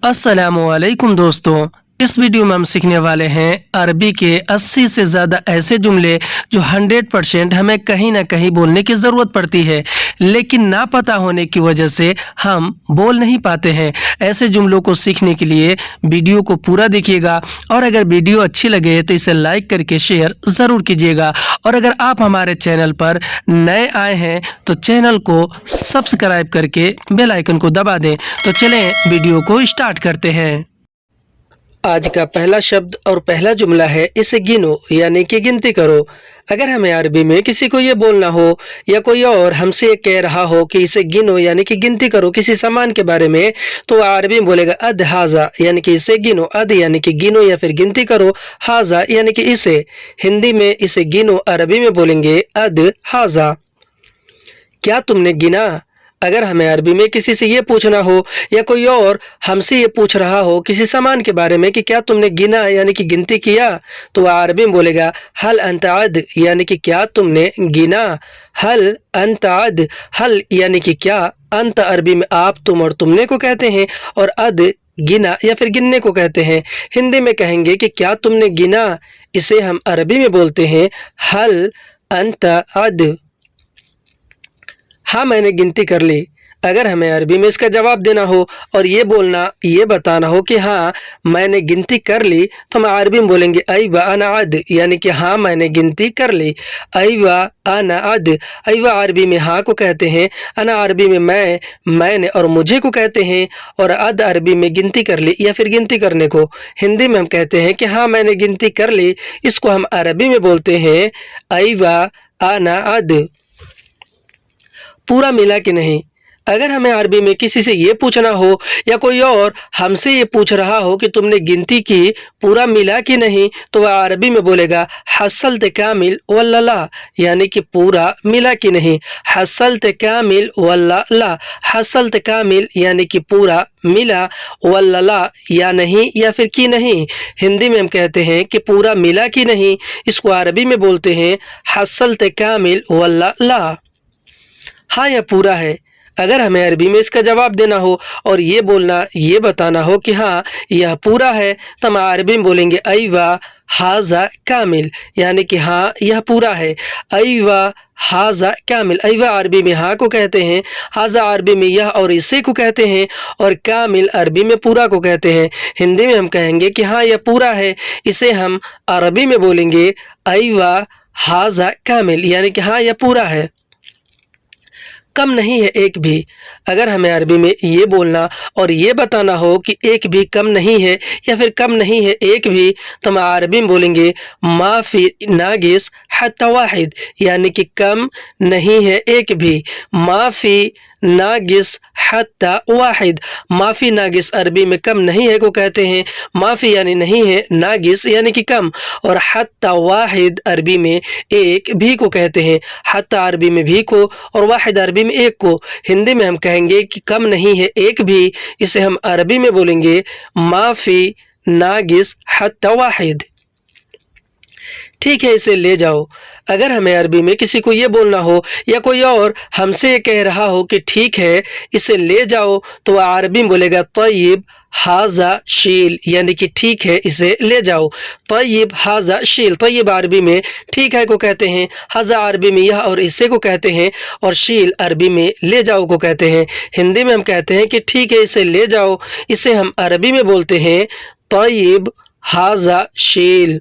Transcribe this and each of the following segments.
अस्सलामुअलैकुम दोस्तों, इस वीडियो में हम सीखने वाले हैं अरबी के 80 से ज़्यादा ऐसे जुमले जो 100% हमें कहीं ना कहीं बोलने की ज़रूरत पड़ती है, लेकिन ना पता होने की वजह से हम बोल नहीं पाते हैं। ऐसे जुमलों को सीखने के लिए वीडियो को पूरा देखिएगा और अगर वीडियो अच्छी लगे तो इसे लाइक करके शेयर ज़रूर कीजिएगा। और अगर आप हमारे चैनल पर नए आए हैं तो चैनल को सब्सक्राइब करके बेल आइकन को दबा दें। तो चलें वीडियो को स्टार्ट करते हैं। आज का पहला शब्द और पहला जुमला है इसे गिनो यानी कि गिनती करो। अगर हमें अरबी में किसी को ये बोलना हो या कोई और हमसे ये कह रहा हो कि इसे गिनो यानी कि गिनती करो किसी सामान के बारे में, तो अरबी में बोलेगा अद हाजा यानी कि इसे गिनो। अद यानी कि गिनो या फिर गिनती करो, हाजा यानी कि इसे। हिंदी में इसे गिनो अरबी में बोलेंगे अद हाजा। क्या तुमने गिना? अगर हमें अरबी में किसी से ये पूछना हो या कोई और हमसे ये पूछ रहा हो किसी सामान के बारे में कि क्या तुमने गिना यानी कि गिनती किया, तो वह अरबी में बोलेगा हल अंत अद यानी कि क्या तुमने गिना। हल अंत अद, हल यानी कि क्या, अंत अरबी में आप, तुम और तुमने को कहते हैं और अद गिना या फिर गिनने को कहते हैं। हिंदी में कहेंगे कि क्या तुमने गिना, इसे हम अरबी में बोलते हैं हल अंत अद। हाँ मैंने गिनती कर ली। अगर हमें अरबी में इसका जवाब देना हो और ये बोलना, ये बताना हो कि हाँ मैंने गिनती कर ली, तो हम अरबी में बोलेंगे अयवा अना अद यानी कि हाँ मैंने गिनती कर ली। अयवा अना अद, अयवा अरबी में हाँ को कहते हैं, अना अरबी में मैं, मैंने और मुझे को कहते हैं, और अद अरबी में गिनती कर ली या फिर गिनती करने को। हिंदी में हम कहते हैं कि हाँ मैंने गिनती कर ली, इसको हम अरबी में बोलते हैं अयवा अना अद। पूरा मिला कि नहीं? अगर हमें अरबी में किसी से ये पूछना हो या कोई और हमसे ये पूछ रहा हो कि तुमने गिनती की, पूरा मिला कि नहीं, तो वह अरबी में बोलेगा हसलत कामिल वल्ला, यानी कि पूरा मिला कि नहीं। हसलत कामिल वल्ला, हसलत कामिल यानी कि पूरा मिला, वल्ला या नहीं या फिर कि नहीं। हिंदी में हम कहते हैं कि पूरा मिला कि नहीं, इसको अरबी में बोलते हैं हसलत कामिल वल्ला। हाँ यह पूरा है। अगर हमें अरबी में इसका जवाब देना हो और ये बोलना, ये बताना हो कि हाँ यह पूरा है, तो हम अरबी में बोलेंगे अयवा हाजा कामिल यानी कि हाँ यह पूरा है। अयवा हाजा कामिल, अयवा अरबी में हाँ को कहते हैं, हाजा अरबी में यह और इसे को कहते हैं, और कामिल अरबी में पूरा को कहते हैं। हिंदी में हम कहेंगे कि हाँ यह पूरा है, इसे हम अरबी में बोलेंगे अयवा हाजा कामिल यानी कि हाँ यह पूरा है। कम नहीं है एक भी। अगर हमें अरबी में ये बोलना और ये बताना हो कि एक भी कम नहीं है या फिर कम नहीं है एक भी, तो हम अरबी में बोलेंगे माफी नागिस हत्ता वाहिद यानी कि कम नहीं है एक भी। माफी नागिस हत्ता वाहिद, माफ़ी नागिस अरबी में कम नहीं है को कहते हैं, माफ़ी यानी नहीं है, नागिस यानी कि कम, और हत्ता वाहिद अरबी में एक भी को कहते हैं। हत्ता अरबी में भी को और वाहिद अरबी में एक को। हिंदी में हम कहेंगे कि कम नहीं है एक भी, इसे हम अरबी में बोलेंगे माफ़ी नागिस हत्ता वाहिद। ठीक है इसे ले जाओ। अगर हमें अरबी में किसी को ये बोलना हो या कोई और हमसे ये कह रहा हो कि ठीक है इसे ले जाओ, तो वह अरबी में बोलेगा तय्यब हाजा शील यानी कि ठीक है इसे ले जाओ। तय्यब हाजा शील, तय्यब अरबी में ठीक है को कहते हैं, हाजा अरबी में यह और इसे को कहते हैं, और शील अरबी में ले जाओ को कहते हैं। हिंदी में हम कहते हैं कि ठीक है इसे ले जाओ, इसे हम अरबी में बोलते हैं तय्यब हाजा शील।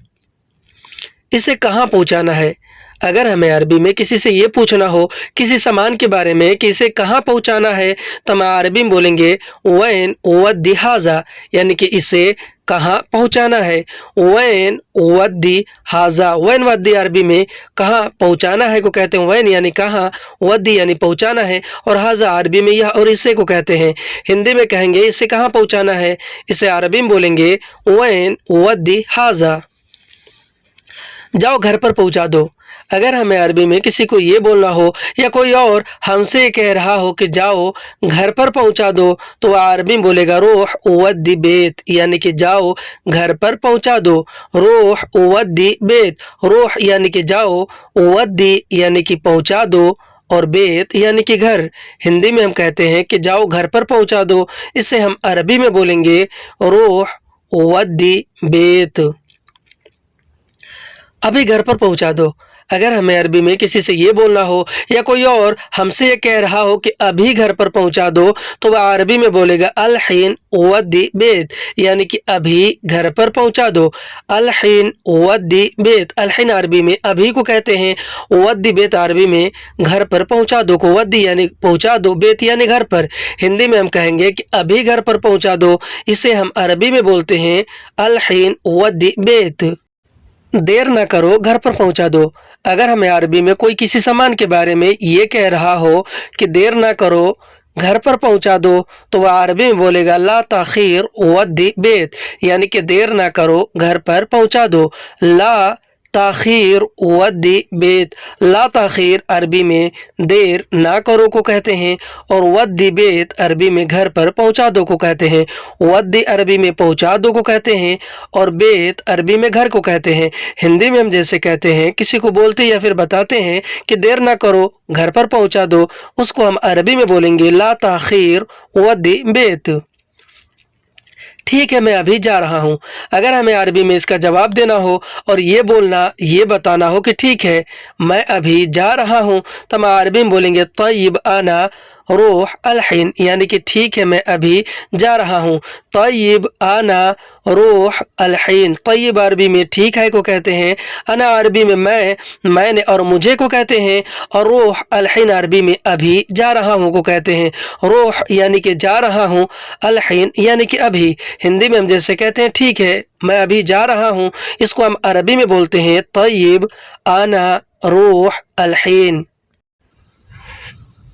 इसे कहाँ पहुँचाना है? अगर हमें अरबी में किसी से ये पूछना हो किसी सामान के बारे में कि इसे कहाँ पहुँचाना है, तो हम अरबी में बोलेंगे वैन वद्दी हाजा यानी कि इसे कहाँ पहुँचाना है। वैन वद्दी हाजा, वैन वद्दी अरबी में कहाँ पहुँचाना है को कहते हैं वैन यानी कहाँ, वद्दी यानी पहुँचाना है, और हाजा अरबी में यह और इसे को कहते हैं। हिंदी में कहेंगे इसे कहाँ पहुँचाना है, इसे अरबी में बोलेंगे वैन वद्दी हाजा। जाओ घर पर पहुंचा दो। अगर हमें अरबी में किसी को ये बोलना हो या कोई और हमसे कह रहा हो कि जाओ घर पर पहुंचा दो, तो वह अरबी में बोलेगा रोह वद्दी बेत यानी कि जाओ घर पर पहुंचा दो। रोह वद्दी बेत, रोह यानी कि जाओ, वद्दी यानी कि पहुंचा दो, اور بیت یعنی کہ گھر ہندی میں ہم کہتے ہیں کہ جاؤ گھر پر پہنچا دو، اسے ہم عربی میں بولیں گے روح ودی بیت، ابھی گھر پر پہنچا دو۔ اگر ہمیں عربی میں کسی سے یہ بولنا ہو یا کوئی اور ہم سے یہ کہہ رہا ہو کہ ابھی گھر پر پہنچا دو تو وہ عربی میں بولے گا الحین ودی بیت، یعنی کہ ابھی گھر پر پہنچا دو۔ الحین ودی بیت، الحین عربی میں ابھی کو کہتے ہیں، ودی بیت عربی میں گھر پر پہنچا دو کو، ودی یعنی پہنچا دو، بیت یعنی گھر پر۔ ہندی میں ہم کہیں گے کہ ابھی گھر پر پہنچا دو، اسے ہم عربی میں بولتے ہیں الحین ودی بیت۔ دیر نہ کرو گھر پر پہنچا دو، اگر ہمیں عربی میں کوئی کسی سامان کے بارے میں یہ کہہ رہا ہو کہ دیر نہ کرو گھر پر پہنچا دو تو وہ عربی میں بولے گا لا تاخیر ودی بیت، یعنی کہ دیر نہ کرو گھر پر پہنچا دو۔ لا تاخیر ودی بیت، لا تاخیر عربی میں دیر نہ کرو کو کہتے ہیں، اور ودی بیت عربی میں گھر پر پہنچا دو کو کہتے ہیں۔ ودی عربی میں پہنچا دو کو کہتے ہیں اور بیت عربی میں گھر کو کہتے ہیں۔ ہندی میں ہم جیسے کہتے ہیں کسی کو بولتے یا پھر بتاتے ہیں کہ دیر نہ کرو گھر پر پہنچا دو، اس کو ہم عربی میں بولیں گے لا تاخیر ودی بیت۔ ٹھیک ہے میں ابھی جا رہا ہوں، اگر ہمیں عربی میں اس کا جواب دینا ہو اور یہ بتانا ہو کہ ٹھیک ہے میں ابھی جا رہا ہوں تو ہم عربی میں بولیں گے طیب انا روح الحین، یعنی کہ ٹھیک ہے میں ابھی جا رہا ہوں۔ طیب انا روح الحین، طیب عربی میں ٹھیک ہے کو کہتے ہیں، انا عربی میں میں نے اور مجھے کو کہتے ہیں، اور روح الحین عربی میں ابھی جا رہا ہوں کو کہتے ہیں۔ روح یعنی کہ جا رہا ہوں، الحین یعنی کہ ابھی۔ ہندی میں ہم جیسے کہتے ہیں ٹھیک ہے میں ابھی جا رہا ہوں، اس کو ہم عربی میں بولتے ہیں طیب انا روح الحین۔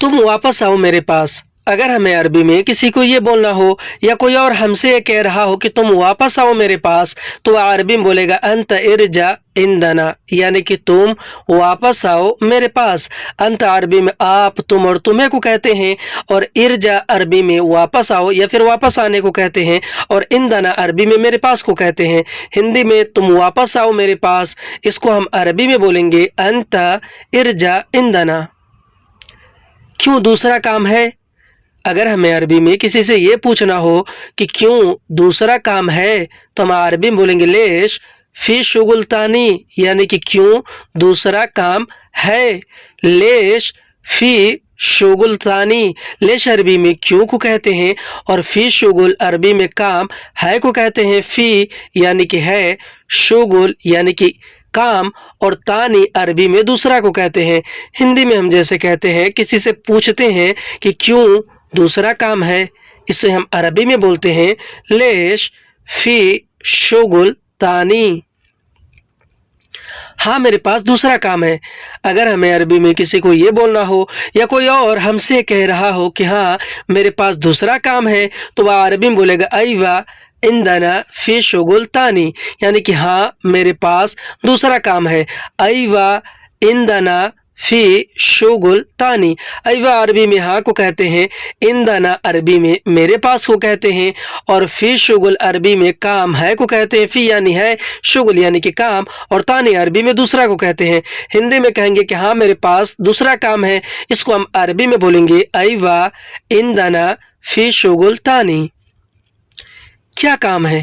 تم واپس آؤ میرے پاس، اگر ہمیں عربی میں کسی کو یہ بولنا ہو یا کوئی اور ہم سے یہ کہہ رہا ہو کہ تم واپس آؤ میرے پاس تو وہ عربی میں بولے گا انت ارجع عندنا، یعنی کہ تم واپس آؤ میرے پاس۔ انت عربی میں آپ، تم اور تمہیں کو کہتے ہیں، اور ارجع عربی میں واپس آؤ یا پھر واپس آنے کو کہتے ہیں، اور عندنا عربی میں میرے پاس کو کہتے ہیں۔ ہندی میں تم واپس آؤ میرے پاس، اس کو ہم عربی میں بولیں گے انت ارجع عندنا۔ کیوں دوسرا کام ہے؟ اگر ہمیں عربی میں کسی سے یہ پوچھنا ہو کہ کیوں دوسرا کام ہے تو ہم عربی میں بولیں گے لیش فی شغل تانی، یعنی کہ کیوں دوسرا کام ہے۔ لیش فی شغل تانی، لیش عربی میں کیوں کو کہتے ہیں اور فی شغل عربی میں کام ہے کو کہتے ہیں۔ فی یعنی کہ ہے، شغل یعنی کہ کام، اور تانی عربی میں دوسرا کو کہتے ہیں۔ ہندی میں ہم جیسے کہتے ہیں کسی سے پوچھتے ہیں کہ کیوں دوسرا کام ہے، اسے ہم عربی میں بولتے ہیں لیش فی شغل تانی۔ ہاں میرے پاس دوسرا کام ہے، اگر ہمیں عربی میں کسی کو یہ بولنا ہو یا کوئی اور ہم سے کہہ رہا ہو کہ ہاں میرے پاس دوسرا کام ہے تو وہ عربی میں بولے گا ایوہ عندنا فی شغل تانی، یعنی کہ ہاں میرے پاس دوسرا کام ہے۔ ایوہ عندنا فی شغل تانی، ایوہ عربی میں ہاں کو کہتے ہیں، عندنا عربی میں میرے پاس کو کہتے ہیں، اور فی شغل عربی میں کام ہے کو کہتے ہیں۔ فی یعنی ہے، شغل یعنی کہ کام، اور تانی عربی میں دوسرا کو کہتے ہیں۔ ہندی میں کہیں گے کہ ہاں میرے پاس دوسرا کام ہے، اس کو ہم عربی میں بولیں گے ایوہ عندنا فی شغل تانی۔ کیا کام ہے؟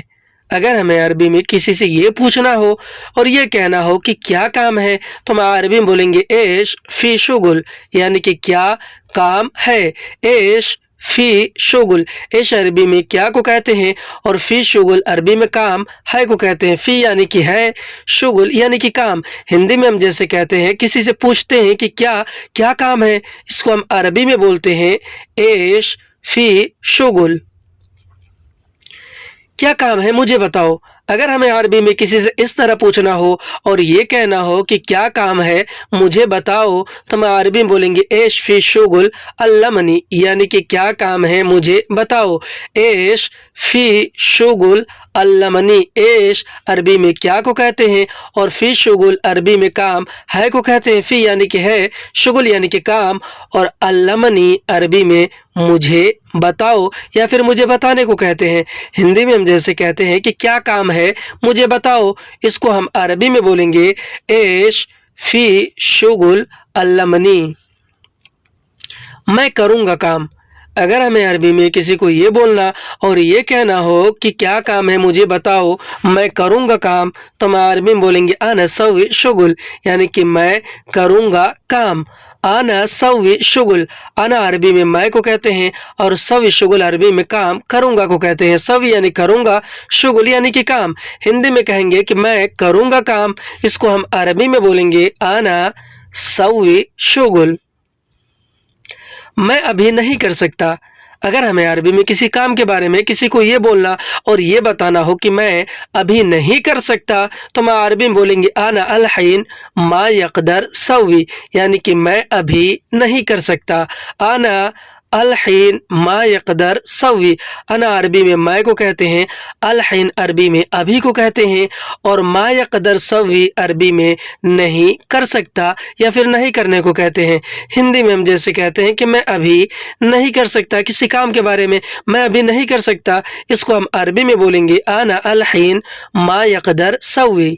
اگر ہمیں عربی میں کسی سے یہ پوچھنا ہو اور یہ کہنا ہو کہ کیا کام ہے تو ہم عربی میں بولیں گے ایش فی شغل، یعنی کہ کیا کام ہے۔ ایش فی شغل، ایش عربی میں کیا کو کہتے ہیں اور فی شغل عربی میں کام ہے کو کہتے ہیں۔ فی یعنی کہ ہے، شغل یعنی کہ کام۔ ہندی میں ہم جیسے کہتے ہیں کسی سے پوچھتے ہیں کہ کیا کام ہے، اس کو ہم عربی میں بولتے ہیں ایش فی شغل۔ کیا کام ہے مجھے بتاؤ، اگر ہمیں عربی میں کسی سے اس طرح پوچھنا ہو اور یہ کہنا ہو کہ کیا کام ہے مجھے بتاؤ تو ہم عربی میں بولیں گے ایش فی شغل علمنی، یعنی کہ کیا کام ہے مجھے بتاؤ۔ ایش فی شغل علمنی، ایش عربی میں کیا کو کہتے ہیں اور فی شغل عربی میں کام ہے کو کہتے ہیں۔ فی یعنی کہ ہے، شغل یعنی کہ کام، اور علمنی عربی میں مجھے بتاؤ یا پھر مجھے بتانے کو کہتے ہیں۔ ہندی میں ہم جیسے کہتے ہیں کہ کیا کام ہے مجھے بتاؤ، اس کو ہم عربی میں بولیں گے ایش فی شغل علمنی۔ मैं करूँगा काम। अगर हमें अरबी में किसी को ये बोलना और ये कहना हो कि क्या काम है मुझे बताओ, मैं करूँगा काम, तो हम अरबी में बोलेंगे आना सवी शुगुल, यानी कि मैं करूँगा काम। आना सवी शुगुल, आना अरबी में मैं को कहते हैं और सवी शुगुल अरबी में काम करूँगा को कहते हैं। सवी यानी करूँगा, शुगुल यानी कि काम। हिंदी में कहेंगे कि मैं करूँगा काम, इसको हम अरबी में बोलेंगे आना सवी शुगुल। मैं अभी नहीं कर सकता। अगर हमें अरबी में किसी काम के बारे में किसी को ये बोलना और ये बताना हो कि मैं अभी नहीं कर सकता, तो मैं अरबी में बोलेंगे आना अलहीन मा यक़दर सवी, यानी कि मैं अभी नहीं कर सकता। आना अलहीन मा यक़दर सवी, अना अरबी में मैं को कहते हैं, अलहीन अरबी में अभी को कहते हैं और मा यक़दर सवी अरबी में नहीं कर सकता या फिर नहीं करने को कहते हैं। हिंदी में हम जैसे कहते हैं कि मैं अभी नहीं कर सकता किसी काम के बारे में, मैं अभी नहीं कर सकता, इसको हम अरबी में बोलेंगे आना अलहीन मा यक़दर सवी।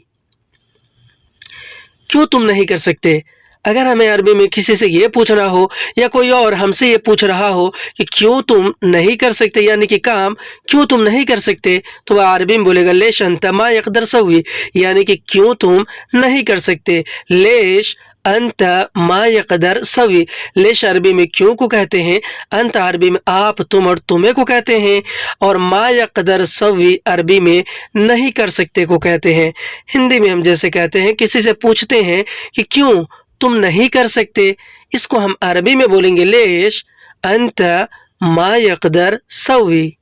क्यों तुम नहीं कर सकते? अगर हमें अरबी में किसी से ये पूछना हो या कोई और हमसे ये पूछ रहा हो कि क्यों तुम नहीं कर सकते, यानी कि काम क्यों तुम नहीं कर सकते, तो वह अरबी में बोलेगा लेश अंत मा यक़दर सवी, यानी कि क्यों तुम नहीं कर सकते। लेश अंत मा यक़दर सवी, लेश अरबी में क्यों को कहते हैं, अंत अरबी में आप तुम और तुम्हें को कहते हैं और मा यक़दर सवी अरबी में नहीं कर सकते को कहते हैं। हिंदी में हम जैसे कहते हैं किसी से पूछते हैं कि क्यों तुम नहीं कर सकते, इसको हम अरबी में बोलेंगे लेश अंत मा यक़दर सवी।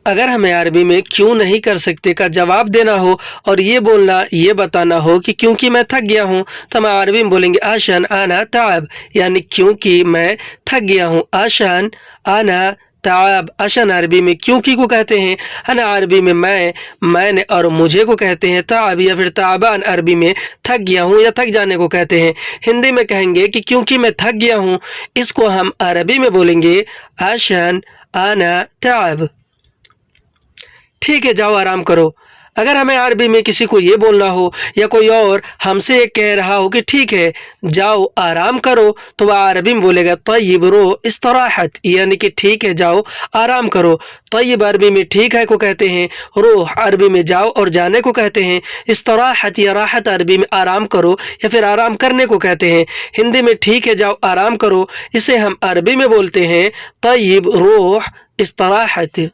अगर हमें अरबी में क्यों नहीं कर सकते का जवाब देना हो और ये बोलना ये बताना हो कि क्योंकि मैं थक गया हूँ, तो हम अरबी में बोलेंगे आशान आना ताब, यानी क्योंकि मैं थक गया हूँ। आशान आना ताब, आशान अरबी में क्योंकि को कहते हैं, अना अरबी में मैंने और मुझे को कहते हैं। ताब या फिर ताबान अरबी में थक गया हूँ या थक जाने को कहते हैं। हिंदी में कहेंगे कि क्योंकि मैं थक गया हूँ, इसको हम अरबी में बोलेंगे आशान आना ताब। ठीक है, जाओ आराम करो। अगर हमें अरबी में किसी को ये बोलना हो या कोई और हमसे ये कह रहा हो कि ठीक है जाओ आराम करो, तो वह अरबी में बोलेगा तय्यब रो इस्तराहत, यानी कि ठीक है जाओ आराम करो। तय्यब अरबी में ठीक है को कहते हैं, रोह अरबी में जाओ और जाने को कहते हैं, इस्तराहत या राहत अरबी में आराम करो या फिर आराम करने को कहते हैं। हिंदी में ठीक है जाओ आराम करो, इसे हम अरबी में बोलते हैं तय्यब रोह इस्तराहत।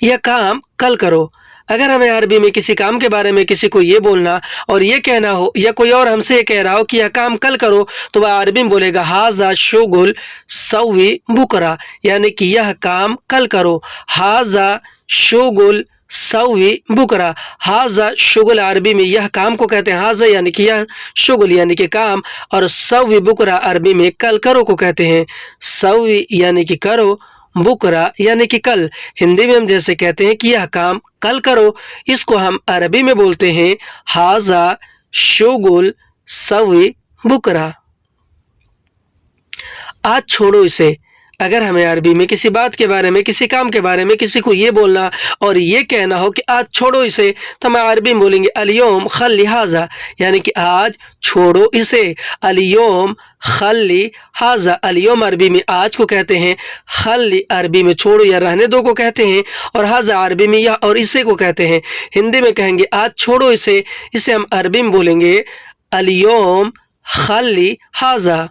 यह काम कल करो। अगर हमें अरबी में किसी काम के बारे में किसी को ये बोलना और ये कहना हो या कोई और हमसे ये कह रहा हो कि यह काम कल करो, तो वह अरबी में बोलेगा हाजा शुगुल सवी बुकरा, यानी कि यह काम कल करो। हाजा शुगुल सवी बुकरा, हाजा शुगुल अरबी में यह काम को कहते हैं, हाजा यानी कि यह, शुगुल यानी कि काम, और सवी बुकरा अरबी में कल करो को कहते हैं। सवी यानी कि करो, बुकरा यानी कि कल। हिंदी में हम जैसे कहते हैं कि यह काम कल करो, इसको हम अरबी में बोलते हैं हाजा शुगुल सवी बुकरा। आज छोड़ो इसे। अगर हमें अरबी में किसी बात के बारे में किसी काम के बारे में किसी को ये बोलना और ये कहना हो कि आज छोड़ो इसे, तो हम अरबी में बोलेंगे अलियोम खल्ली हाजा, यानी कि आज छोड़ो इसे। अलियोम खल्ली हाजा, अलियोम अरबी में आज को कहते हैं, खल्ली अरबी में छोड़ो या रहने दो को कहते हैं, और हाजा अरबी में यह और इसे को कहते हैं। हिंदी में कहेंगे आज छोड़ो इसे, इसे हम अरबी में बोलेंगे अलियोम खल्ली हाजा।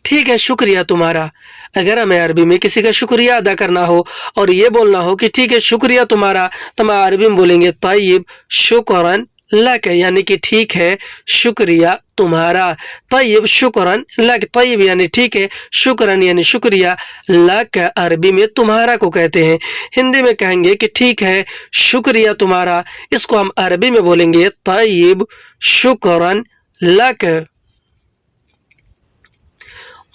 ठीक है, शुक्रिया तुम्हारा। अगर हमें अरबी में किसी का शुक्रिया अदा करना हो और ये बोलना हो कि ठीक है शुक्रिया तुम्हारा, तो हम अरबी में बोलेंगे तय्यब शुक्रन लक, यानी कि ठीक है शुक्रिया तुम्हारा। तय्यब शुक्रन लक, तय्यब यानी ठीक है, शुक्रन यानी शुक्रिया, लक अरबी में तुम्हारा को कहते हैं। हिंदी में कहेंगे कि ठीक है शुक्रिया तुम्हारा, इसको हम अरबी में बोलेंगे तय्यब शुक्रन लक।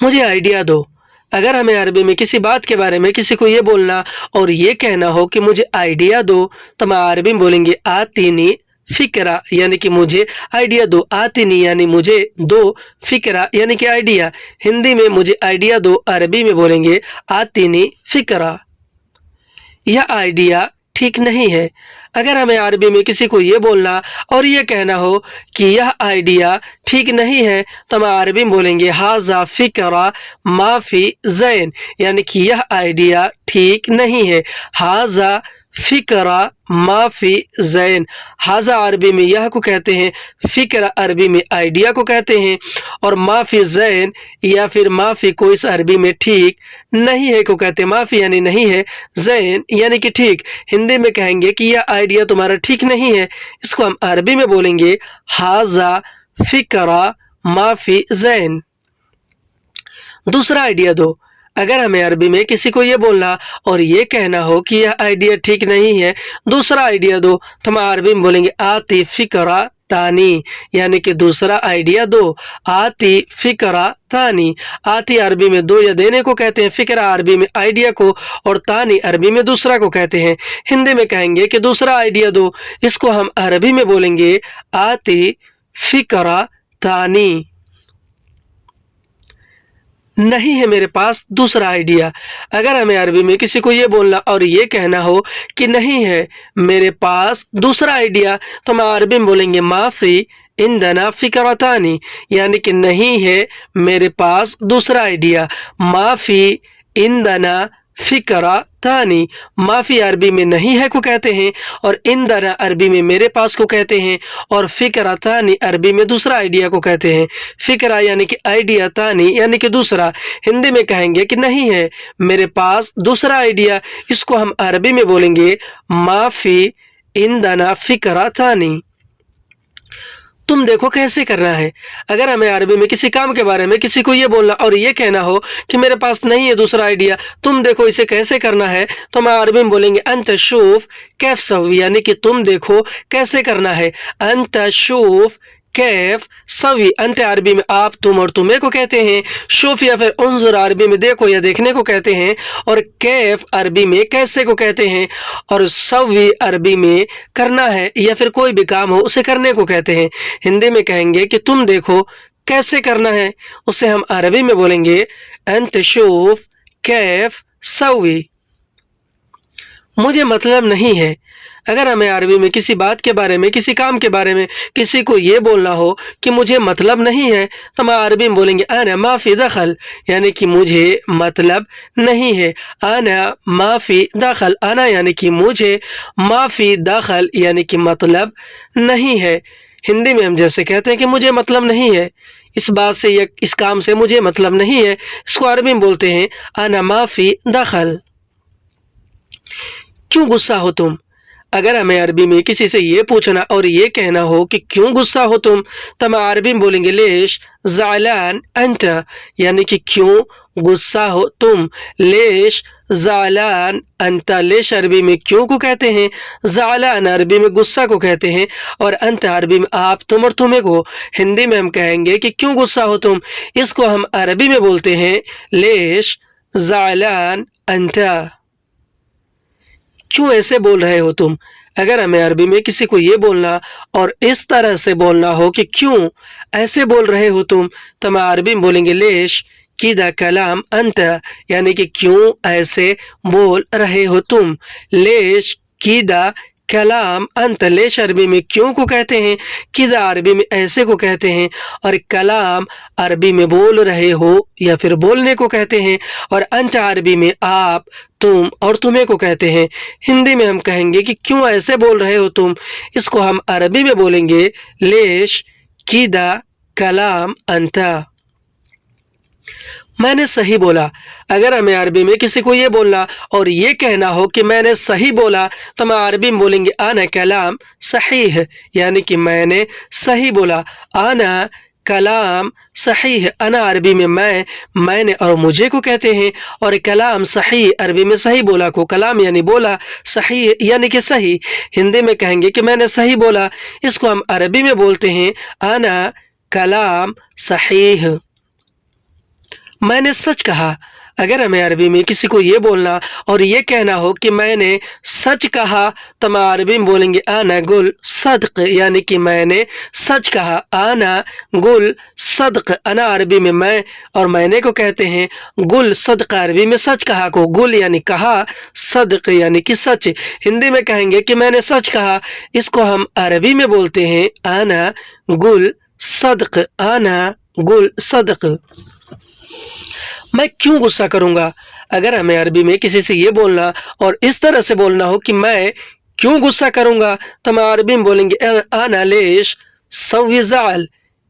मुझे आइडिया दो। अगर हमें अरबी में किसी बात के बारे में किसी को ये बोलना और ये कहना हो कि मुझे आइडिया दो, तो हम अरबी में बोलेंगे आतीनी फिक्रा, यानी कि मुझे आइडिया दो। आतीनी यानी मुझे दो, फिक्रा यानी कि आइडिया। हिंदी में मुझे आइडिया दो, अरबी में बोलेंगे आतीनी फिक्रा। यह आइडिया ٹھیک نہیں ہے۔ اگر ہمیں عربی میں کسی کو یہ بولنا اور یہ کہنا ہو کہ یہ آئیڈیا ٹھیک نہیں ہے تو ہم عربی میں بولیں گے ھذا فکرہ ما فی ذہن، یعنی کہ یہ آئیڈیا ٹھیک نہیں ہے۔ ھذا فکرہ ما فی ذہن، ھذا عربی میں یہ کو کہتے ہیں، فکر عربی میں آئیڈیا کو کہتے ہیں، اور ما فی ذہن یا پھر ما فی کو اس عربی میں ٹھیک نہیں ہے کو کہتے ہیں۔ ما فی یعنی نہیں ہے، ذہن یعنی کہ ٹھیک۔ ہندی میں کہیں گے کہ یہ آئیڈیا تمہارا ٹھیک نہیں ہے، اس کو ہم عربی میں بولیں گے ھذا فکرہ ما فی ذہن۔ دوسرا آئیڈیا دو، اگر ہمیں عربی میں کسی کو یہ بولنا اور یہ کہنا ہو کہ یہ آئیڈیا ٹھیک نہیں ہے، دوسرا آئیڈیا دو تو ہم عربی میں بولیں گے آتی فکرہ تانی، یعنی کہ دوسرا آئیڈیا دو۔ آتی فکرہ تانی، آتی عربی میں دو یا دینے کو کہتے ہیں، فکرہ عربی میں آئیڈیا کو، اور تانی عربی میں دوسرا کو کہتے ہیں۔ ہندی میں کہیں گے کہ دوسرا آئیڈیا دو، اس کو ہم عربی میں بولیں گے آتی فکرہ تانی۔ نہیں ہے میرے پاس دوسرا آئیڈیا، اگر ہمیں عربی میں کسی کو یہ بولنا اور یہ کہنا ہو کہ نہیں ہے میرے پاس دوسرا آئیڈیا تو ہم عربی میں بولیں گے ما فی عندنا فکرتان، یعنی کہ نہیں ہے میرے پاس دوسرا آئیڈیا۔ ما فی عندنا فکرتان، ما فی عربی میں نہیں ہے کو کہتے ہیں، اور عندنا عربی میں میرے پاس کو کہتے ہیں، اور فکرتان عربی میں دوسرا آئیڈیا کو کہتے ہیں۔ فکرہ یعنی کہ آئیڈیا، تانی یعنی کہ دوسرا۔ ہندی میں کہیں گے کہ نہیں ہے میرے پاس دوسرا آئیڈیا، اس کو ہم عربی میں بولیں گے ما فی عندنا فکرتان۔ تم دیکھو کیسے کرنا ہے۔ اگر ہمیں عربی میں کسی کام کے بارے میں کسی کو یہ بولنا اور یہ کہنا ہو کہ میرے پاس نہیں ہے دوسرا آئیڈیا، تم دیکھو اسے کیسے کرنا ہے، تو ہم عربی میں بولیں گے انت شوف کیف سوی، یعنی کہ تم دیکھو کیسے کرنا ہے۔ انت شوف کیف سوی، انت عربی میں آپ، تم اور تمہیں کو کہتے ہیں، شوف یا پھر انظر عربی میں دیکھو یا دیکھنے کو کہتے ہیں، اور کیف عربی میں کیسے کو کہتے ہیں، اور سوی عربی میں کرنا ہے یا پھر کوئی بھی کام ہو اسے کرنے کو کہتے ہیں۔ ہندی میں کہیں گے کہ تم دیکھو کیسے کرنا ہے، اسے ہم عربی میں بولیں گے انت شوف کیف سوی۔ مجھے مطلب نہیں ہے، اگر ہمیں عربی میں کسی بات کے بارے میں کسی کام کے بارے میں کسی کو یہ بولنا ہو کہ مجھے مطلب نہیں ہے تو ہم عربی میں بولیں گے انا ما فی دخل، یعنی کہ مجھے مطلب نہیں ہے۔ انا ما فی دخل، انا یعنی کہ مجھے، ما فی دخل یعنی کہ مطلب نہیں ہے۔ ہندی میں ہم جیسے کہتے ہیں کہ مجھے مطلب نہیں ہے اس بات سے یا اس کام سے، مجھے مطلب نہیں ہے، اس کو عربی میں بولتے ہیں انا ما فی دخل۔ کیوں غصہ ہو تم، اگر ہمیں عربی میں کسی سے یہ پوچھنا اور یہ کہنا ہو کہ کیوں غصہ ہو تم تو ہم عربی میں بولیں گے لیش زعلان انت، یعنی کہ کیوں غصہ ہو تم۔ لیش زعلان انت، لیش عربی میں کیوں کو کہتے ہیں، زعلان عربی میں غصہ کو کہتے ہیں، اور انت عربی میں آپ، تم اور تمہیں کو۔ ہندی میں ہم کہیں گے کہ کیوں غصہ ہو تم، اس کو ہم عربی میں بولتے ہیں لیش زعلان انت۔ کیوں ایسے بول رہے ہو تم، اگر ہمیں عربی میں کسی کو یہ بولنا اور اس طرح سے بولنا ہو کہ کیوں ایسے بول رہے ہو تم تو ہم عربی میں بولیں گے لیش کیدا کلام انت، یعنی کہ کیوں ایسے بول رہے ہو تم۔ لیش کیدا کلام انت، لیش عربی میں کیوں کو کہتے ہیں، کیدا عربی میں ایسے کو کہتے ہیں، اور کلام عربی میں بول رہے ہو یا پھر بولنے کو کہتے ہیں، اور انت عربی میں آپ، تم اور تمہیں کو کہتے ہیں۔ ہندی میں ہم کہیں گے کہ کیوں ایسے بول رہے ہو تم، اس کو ہم عربی میں بولیں گے لیش کیدا کلام انت۔ میں نے صحیح بولا، اگر ہمیں عربی میں کسی کو یہ بولنا اور یہ کہنا ہو کہ میں نے صحیح بولا تو ہم عربی میں بولیں گے انا کلام صحیح، یعنی کہ میں نے صحیح بولا۔ انا کلام صحیح، انا عربی میں میں نے اور مجھے کو کہتے ہیں، اور کلام صحیح عربی میں صحیح بولا کو، کلام یعنی بولا، صحیح یعنی کہ صحیح۔ ہندی میں کہیں گے کہ میں نے صحیح بولا، اس کو ہم عربی میں بولتے ہیں انا کلام صحیح۔ میں نے سچ کہا، اگر ہمیں عربی میں کسی کو یہ بولنا اور یہ کہنا ہو کہ میں نے سچ کہا تو ہم عربی میں بولیں گے انا گل صدق، یعنی کہ میں نے سچ کہا. انا گل صدق، انا عربی میں میں اور میں نے کو کہتے ہیں. گل صدق عربی میں سچ کہا کو، گل یعنی کہا، صدق یعنی کہ سچ. ہندی میں کہیں گے کہ میں نے سچ کہا، اس کو ہم عربی میں بولتے ہیں انا گل صدق. انا گل صدق. میں کیوں غصہ کروں گا؟ اگر ہمیں عربی میں کسی سے یہ بولنا اور اس طرح سے بولنا ہو کہ میں کیوں غصہ کروں گا تو ہم عربی میں بولیں گے انا لیش سوی زعل،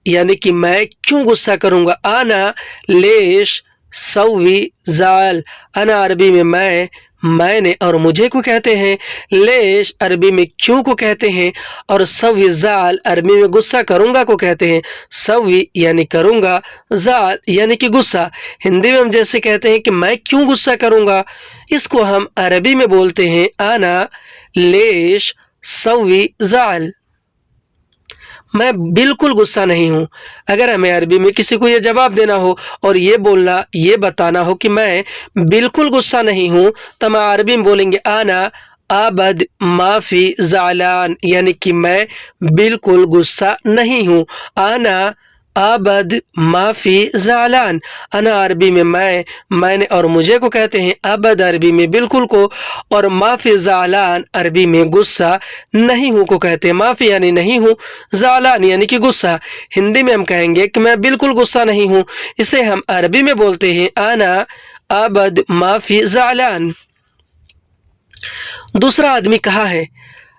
یعنی کہ میں کیوں غصہ کروں گا. انا لیش سوی زعل. انا عربی میں میں نے اور مجھے کو کہتے ہیں. لیش عربی میں کیوں کو کہتے ہیں، اور سوی زعل عربی میں غصہ کروں گا کو کہتے ہیں. سوی یعنی کروں گا، زعل یعنی کہ غصہ. ہندی میں ہم جیسے کہتے ہیں کہ میں کیوں غصہ کروں گا، اس کو ہم عربی میں بولتے ہیں انا لیش سوی زعل. میں بالکل غصہ نہیں ہوں. اگر ہمیں عربی میں کسی کو یہ جواب دینا ہو اور یہ بولنا، یہ بتانا ہو کہ میں بالکل غصہ نہیں ہوں تو ہم عربی میں بولیں گے انا ابد ما فی زعلان، یعنی کہ میں بالکل غصہ نہیں ہوں. انا ابد ما فی زعلان. انا عربی میں میں نے اور مجھے کو کہتے ہیں. ابد عربی میں بالکل کو، اور ما فی زعلان عربی میں غصہ نہیں ہوں کو کہتے ہیں. ما فی یعنی نہیں ہوں، زعلان یعنی کہ غصہ. ہندی میں ہم کہیں گے کہ میں بالکل غصہ نہیں ہوں، اسے ہم عربی میں بولتے ہیں انا ابد ما فی زعلان. دوسرا آدمی کہاں ہے؟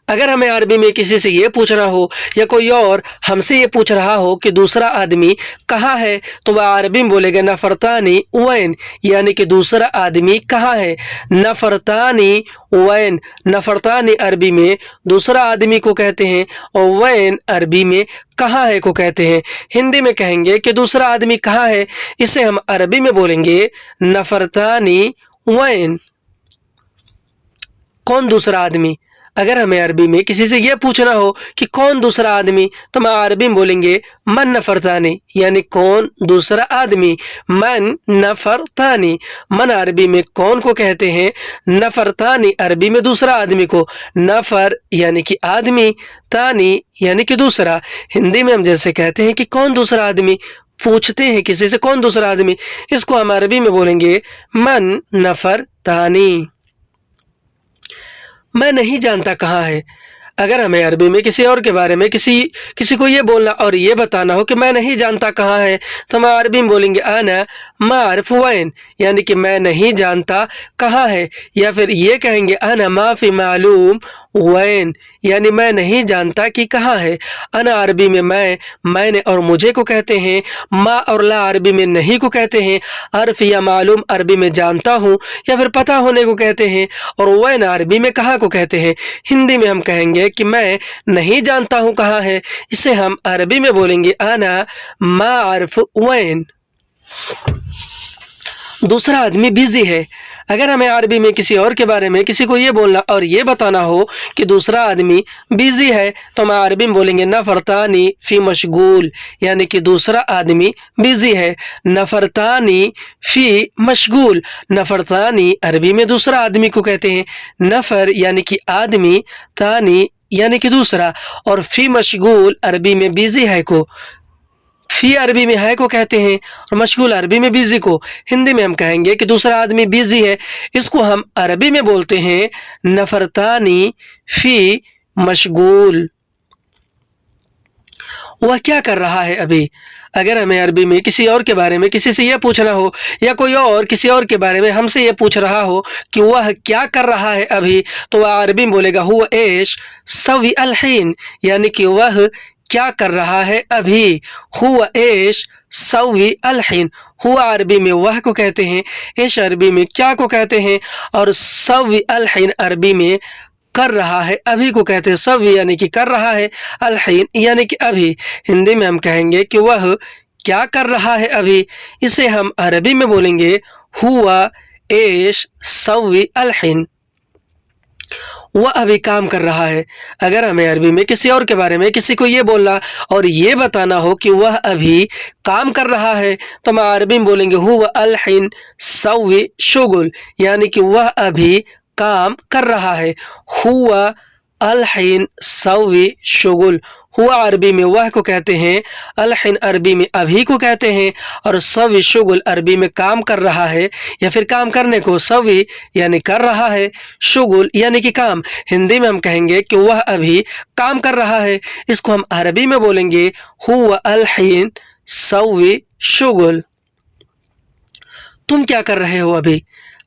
اگر ہمیں عربی میں کسی سے یہ پوچھنا ہو یا کوئی اور ہم سے یہ پوچھ رہا ہو کہ دوسرا آدمی کہاں ہے تو وہ عربی میں بولے گا نفرتانی وین، یعنی کہ دوسرا آدمی کہاں ہے. نفرتانی وین. نفرتانی عربی میں دوسرا آدمی کو کہتے ہیں، اور وین عربی میں کہاں ہے کو کہتے ہیں. ہندی میں کہیں گے کہ دوسرا آدمی کہاں ہے، اسے ہم عربی میں بولیں گے نفرتانی وین. کون دوسرا آدمی؟ اگر ہمیں عربی میں کسی سے یہ پوچھنا ہو کہ کون دوسرا آدمی تو ہم عربی میں بولیں گے من نفرتانی، یعنی کون دوسرا آدمی. من نفرتانی. من عربی میں کون کو کہتے ہیں، نفرتانی عربی میں دوسرا آدمی کو. نفر یعنی کہ آدمی، تانی یعنی کہ دوسرا. ہندی میں ہم جیسے کہتے ہیں کہ کون دوسرا آدمی، پوچھتے ہیں کسی سے کون دوسرا آدمی، اس کو ہم عربی میں بولیں گے من نفرتانی. میں نہیں جانتا کہاں ہے. اگر ہمیں عربی میں کسی اور کے بارے میں کسی کو یہ بولنا اور یہ بتانا ہو کہ میں نہیں جانتا کہاں ہے تو ہم عربی میں بولیں گے انا ما اعرف وین، یعنی کہ میں نہیں جانتا کہاں ہے. یا پھر یہ کہیں گے انا ما فی معلوم وین، یعنی میں نہیں جانتا کہ کہاں ہے. انا عربی میں میں نے اور مجھے کو کہتے ہیں. ما اور لا عربی میں نہیں کو کہتے ہیں. عرف یا معلوم عربی میں جانتا ہوں یا پھر پتہ ہونے کو کہتے ہیں، اور وین عربی میں کہاں کو کہتے ہیں. ہندی میں ہم کہیں گے کہ میں نہیں جانتا ہوں کہاں ہے، اسے ہم عربی میں بولیں گے انا ما اعرف وین. دوسرا آدمی بیزی ہے. اگر ہمیں عربی میں کسی اور کے بارے میں کسی کو یہ بولنا اور یہ بتانا ہو کہ دوسرا آدمی بیزی ہے تو ہم عربی میں بولیں گے نفرتانی فی مشغول، یعنی کہ دوسرا آدمی بیزی ہے. نفرتانی فی مشغول. نفرتانی عربی میں دوسرا آدمی کو کہتے ہیں. نفر یعنی کہ آدمی، تانی یعنی کہ دوسرا، اور فی مشغول عربی میں بیزی ہے کو. فی عربی میں ہے کو کہتے ہیں اور مشغول عربی میں بیزی کو. ہندی میں ہم کہیں گے کہ دوسرا آدمی بیزی ہے، اس کو ہم عربی میں بولتے ہیں نفرتانی فی مشغول. وہ کیا کر رہا ہے ابھی؟ اگر ہمیں عربی میں کسی اور کے بارے میں کسی سے یہ پوچھنا ہو یا کوئی اور کسی اور کے بارے میں ہم سے یہ پوچھ رہا ہو کہ وہ کیا کر رہا ہے ابھی تو وہ عربی میں بولے گا ہوا ایش سوی الحین، یعنی کہ وہ کیا کر رہا ہے ابھی. ہوا ایش سوی الحین. ہوا عربی میں وہ کو کہتے ہیں، ایش عربی میں کیا کو کہتے ہیں، اور سوی الحین عربی میں کر رہا ہے ابھی کو کہتے ہیں. سوی یعنی کہ کر رہا ہے، الحین یعنی کہ ابھی. ہندی میں ہم کہیں گے کہ وہ کیا کر رہا ہے ابھی، اسے ہم عربی میں بولیں گے ہوا ایش سوی الحین. وہ ابھی کام کر رہا ہے۔ اگر ہمیں عربی میں کسی اور کے بارے میں کسی کو یہ بولنا اور یہ بتانا ہو کہ وہ ابھی کام کر رہا ہے تو ہم عربی میں بولیں گے هو الحين سوي شغل، یعنی کہ وہ ابھی کام کر رہا ہے۔ هو الحين سوي شغل، ہوا عربی میں وہ کو کہتے ہیں، الحين عربی میں ابھی کو کہتے ہیں، اور سوی شغل عربی میں کام کر رہا ہے یا پھر کام کرنے کو، سوی یعنی کر رہا ہے، شغل یعنی کہ کام۔ ہندی میں ہم کہیں گے کہ وہ ابھی کام کر رہا ہے، اس کو ہم عربی میں بولیں گے هو الحين سوي شغل۔ تم کیا کر رہے ہو ابھی؟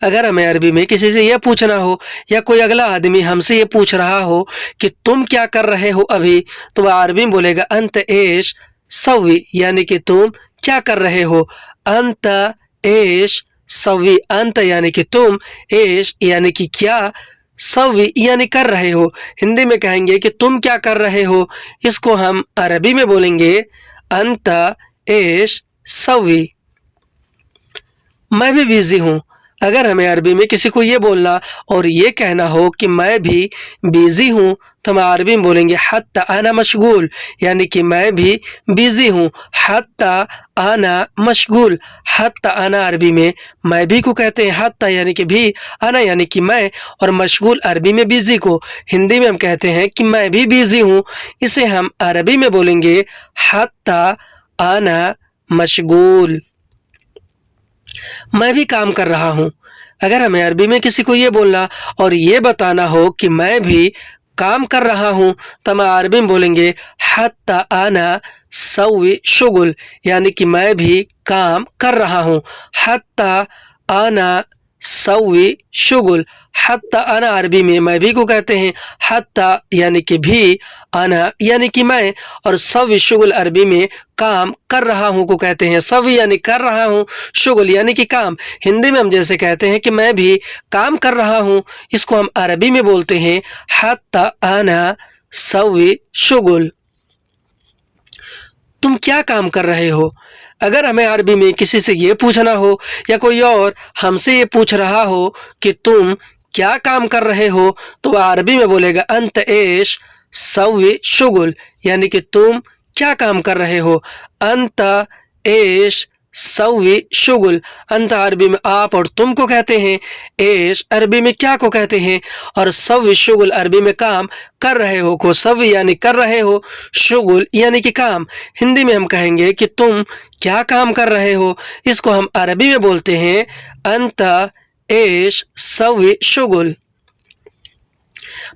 اگر ہمیں عربی میں کسی سے یہ پوچھنا ہو یا کوئی اگلا آدمی ہم سے یہ پوچھ رہا ہو کہ تم کیا کر رہے ہو ابھی، تو وہ عربی میں بولے گا انت ایش سوی، یعنی کہ تم کیا کر رہے ہو۔ انت ایش سوی، انت یعنی کہ تم، ایش یعنی کہ کیا، سوی یعنی کر رہے ہو۔ ہندی میں کہیں گے کہ تم کیا کر رہے ہو، اس کو ہم عربی میں بولیں گے انت ایش سوی۔ میں بھی بیزی ہوں۔ اگر ہمیں عربی میں کسی کو یہ بولنا اور یہ کہنا ہو کہ میں بھی بیزی ہوں تو ہم عربی میں بولیں گے حتی انا مشغول، یعنی کہ میں بھی بیزی ہوں۔ حتی انا مشغول، حتی انا عربی میں میں بھی کو کہتے ہیں، حتی یعنی کہ بھی، انا یعنی کہ میں، اور مشغول عربی میں بیزی کو۔ ہندی میں ہم کہتے ہیں کہ میں بھی بیزی ہوں، اسے ہم عربی میں بولیں گے حتی انا مشغول۔ میں بھی کام کر رہا ہوں۔ اگر ہمیں عربی میں کسی کو یہ بولنا اور یہ بتانا ہو کہ میں بھی کام کر رہا ہوں تو ہم عربی میں بولیں گے حتی انا سوی شغل، یعنی کہ میں بھی کام کر رہا ہوں۔ حتی انا سوی شغل، حتی انا عربی میں میں بھی کو کہتے ہیں، حتی یعنی کہ بھی، انا یعنی کہ میں، اور سوی شغل عربی میں کام کر رہا ہوں کو کہتے ہیں۔ سوی یعنی کر رہا ہوں، شغل یعنی کہ کام۔ ہندی میں ہم جیسے کہتے ہیں کہ میں بھی کام کر رہا ہوں، اس کو ہم عربی میں بولتے ہیں حتی انا سوی شغل۔ تم کیا کام کر رہے ہو؟ اگر ہمیں عربی میں کسی سے یہ پوچھنا ہو یا کوئی اور ہم سے یہ پوچھ رہا ہو کہ تم کیا کام کر رہے ہو تو وہ عربی میں بولے گا انت ایش سوی شغل، یعنی کہ تم کیا کام کر رہے ہو۔ انت ایش سوی شغل، انت عربی میں آپ اور تم کو کہتے ہیں، ایش عربی میں کیا کو کہتے ہیں، اور سوی شغل عربی میں کام کر رہے ہو کو، سوی یعنی کر رہے ہو، شغل یعنی کہ کام۔ ہندی میں ہم کہیں گے کہ تم کیا کام کر رہے ہو، اس کو ہم عربی میں بولتے ہیں انت ایش سوی شغل۔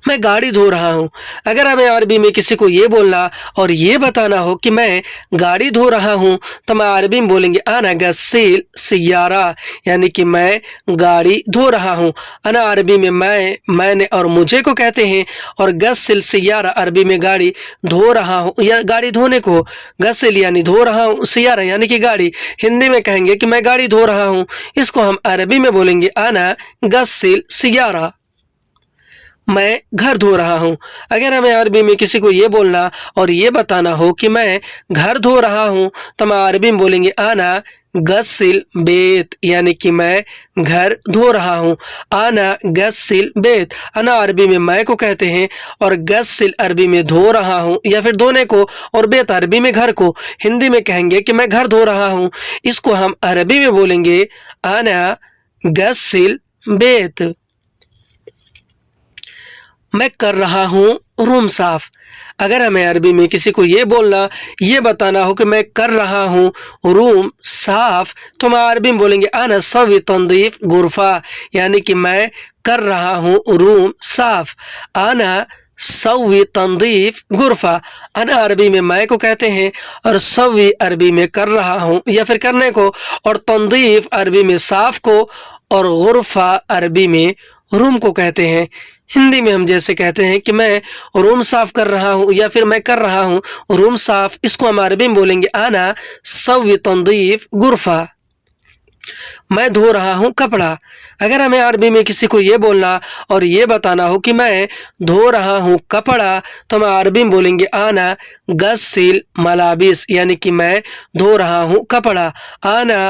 میں گاڑی دھو رہا ہوں۔ اگر ہمیں عربی میں کسی کو یہ بولنا اور یہ بتانا ہو کہ میں گاڑی دھو رہا ہوں تو ہم عربی میں بولیں گے انا غسیل سیارہ، یعنی کہ میں گاڑی دھو رہا ہوں۔ انا عربی میں میں نے اور مجھے کو کہتے ہیں، اور غسل سیارہ عربی میں گاڑی دھو رہا ہوں یا گاڑی دھونے کو، غسل یعنی دھو رہا ہوں، سیارہ یعنی کہ گاڑی۔ ہندی میں کہیں گے کہ میں گاڑی دھو رہا ہوں، اس کو ہم عربی میں بولیں گے انا غسل سیارہ۔ میں گھر دھو رہا ہوں۔ اگر ہمیں عربی میں کسی کو یہ بولنا اور یہ بتانا ہو کہ میں گھر دھو رہا ہوں تو ہم عربی میں بولیں گے انا غسل بیت، یعنی کہ میں گھر دھو رہا ہوں۔ انا غسل بیت، انا عربی میں میں کو کہتے ہیں، اور غسل عربی میں دھو رہا ہوں یا پھر دھونے کو، اور بیت عربی میں گھر کو۔ ہندی میں کہیں گے کہ میں گھر دھو رہا ہوں، اس کو ہم عربی میں بولیں گے انا غسل بیت۔ میں کر رہا ہوں روم صاف۔ اگر ہمیں عربی میں کسی کو یہ بولنا، یہ بتانا ہو کہ میں کر رہا ہوں روم صاف تو ہم عربی میں بولیں گے انا سوی تنظیف غرفہ، یعنی کہ میں کر رہا ہوں روم صاف۔ انا سوی تنظیف غرفہ، انا عربی میں میں کو کہتے ہیں، اور سوی عربی میں کر رہا ہوں یا پھر کرنے کو، اور تنظیف عربی میں صاف کو، اور غرفہ عربی میں روم کو کہتے ہیں۔ ہندی میں ہم جیسے کہتے ہیں کہ میں روم صاف کر رہا ہوں یا پھر میں کر رہا ہوں روم صاف، اس کو ہم عربی میں بولیں گے انا سوی تنظیف غرفہ۔ میں دھو رہا ہوں کپڑا۔ اگر ہمیں عربی میں کسی کو یہ بولنا اور یہ بتانا ہو کہ میں دھو رہا ہوں کپڑا تو ہم عربی میں بولیں گے انا غسل ملابس، یعنی کہ میں دھو رہا ہوں کپڑا۔ انا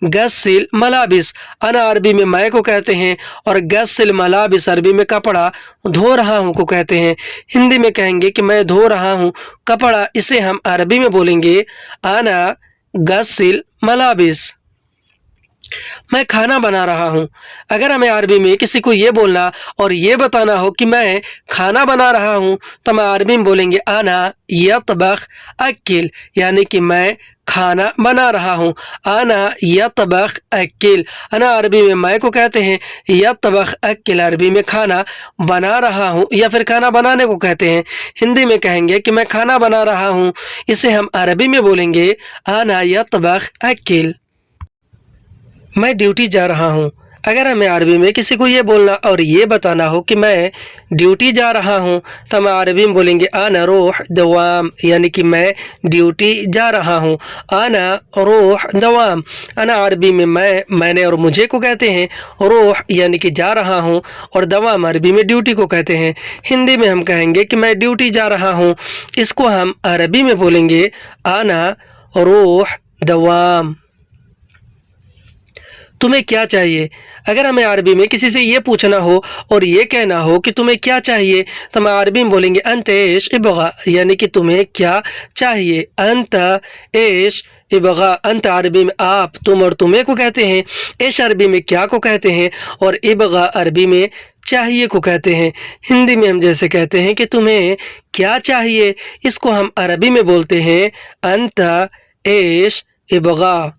गस्सिल मलाबिस, अना अरबी में मैं को कहते हैं और गस्सिल मलाबिस अरबी में कपड़ा धो रहा हूँ को कहते हैं। हिंदी में कहेंगे कि मैं धो रहा हूँ कपड़ा, इसे हम अरबी में बोलेंगे अना गस्सिल मलाबिस। मैं खाना बना रहा हूँ। अगर हमें अरबी में किसी को ये बोलना और ये बताना हो कि मैं खाना बना रहा हूँ तो हम अरबी में बोलेंगे अना यतबख अकिल, यानी कि मैं खाना बना रहा हूँ। अना यतबख अकिल, अना अरबी में मैं को कहते हैं, यतबख अकिल अरबी में खाना बना रहा हूँ या फिर खाना बनाने को कहते हैं। हिंदी में कहेंगे कि मैं खाना बना रहा हूँ, इसे हम अरबी में बोलेंगे अना यतबख अकिल। मैं ड्यूटी जा रहा हूँ। अगर हमें अरबी में किसी को ये बोलना और ये बताना हो कि मैं ड्यूटी जा रहा हूँ तो हम अरबी में बोलेंगे आना रोह दवाम, यानी कि मैं ड्यूटी जा रहा हूँ। आना रोह दवाम, आना अरबी में मैंने और मुझे को कहते हैं, रोह यानी कि जा रहा हूँ और दवाम अरबी में ड्यूटी को कहते हैं। हिंदी में हम कहेंगे कि मैं ड्यूटी जा रहा हूँ, इसको हम अरबी में बोलेंगे आना रोह दवाम। तुम्हें क्या चाहिए? अगर हमें अरबी में किसी से ये पूछना हो और ये कहना हो कि तुम्हें क्या चाहिए तो हम अरबी में बोलेंगे अंत एश इबगा, यानी कि तुम्हें क्या चाहिए। अंत एश इबगा, अंत अरबी में आप, तुम और तुम्हें को कहते हैं, एश अरबी में क्या को कहते हैं और इबगा अरबी में चाहिए को कहते हैं। हिंदी में हम जैसे कहते हैं कि तुम्हें क्या चाहिए, इसको हम अरबी में बोलते हैं अंत एश इबगा।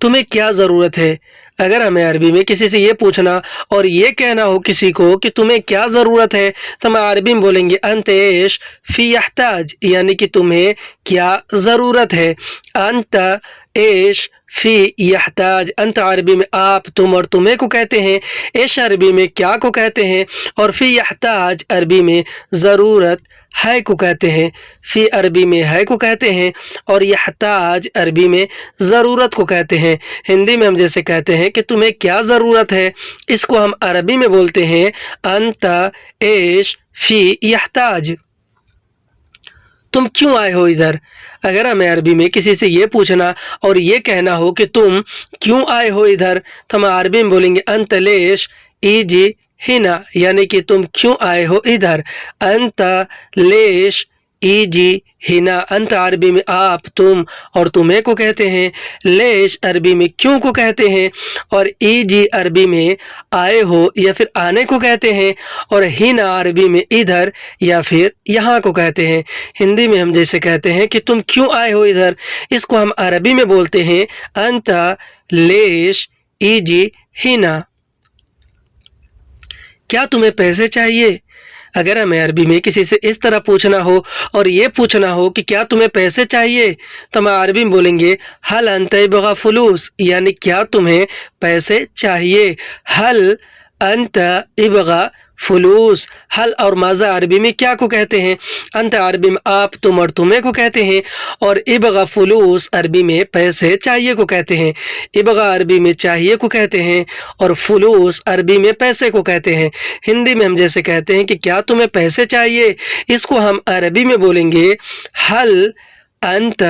तुम्हें क्या ज़रूरत है? अगर हमें अरबी में किसी से ये पूछना और ये कहना हो किसी को कि तुम्हें क्या ज़रूरत है तो हम अरबी में बोलेंगे अंत एश फ़ी यहताज, यानी कि तुम्हें क्या ज़रूरत है। अंत एश फ़ी यहताज, अंत अरबी में आप, तुम और तुम्हें को कहते हैं, एश अरबी में क्या को कहते हैं और फ़ी यहताज अरबी में ज़रूरत है को कहते हैं। फ़ी अरबी में है को कहते हैं और यहताज अरबी में ज़रूरत को कहते हैं। हिंदी में हम जैसे कहते हैं कि तुम्हें क्या ज़रूरत है, इसको हम अरबी में बोलते हैं अंत एश फ़ी यहताज। तुम क्यों आए हो इधर? अगर हमें अरबी में किसी से ये पूछना और ये कहना हो कि तुम क्यों आए हो इधर तो हम अरबी में बोलेंगे अंत लेश इजी हिना, यानी कि तुम क्यों आए हो इधर। अंत लेश इजी हिना, अंत अरबी में आप, तुम और तुम्हें को कहते हैं, लेश अरबी में क्यों को कहते हैं और इजी अरबी में आए हो या फिर आने को कहते हैं और हिना अरबी में इधर या फिर यहाँ को कहते हैं। हिंदी में हम जैसे कहते हैं कि तुम क्यों आए हो इधर, इसको हम अरबी में बोलते हैं अंत लेश इजी हिना। क्या तुम्हें पैसे चाहिए? अगर हमें अरबी में किसी से इस तरह पूछना हो और ये पूछना हो कि क्या तुम्हें पैसे चाहिए तो हम अरबी में बोलेंगे हल अंत इबगा फुलूस, यानी क्या तुम्हें पैसे चाहिए। हल अंत इबगा फुलूस, हल और माज़ा अरबी में क्या को कहते हैं, अंत अरबी में आप, तुम और तुम्हें को कहते हैं और इबगा फुलूस अरबी में पैसे चाहिए को कहते हैं। इबगा अरबी में चाहिए को कहते हैं और फुलूस अरबी में पैसे को कहते हैं। हिंदी में हम जैसे कहते हैं कि क्या तुम्हें पैसे चाहिए, इसको हम अरबी में बोलेंगे हल अंत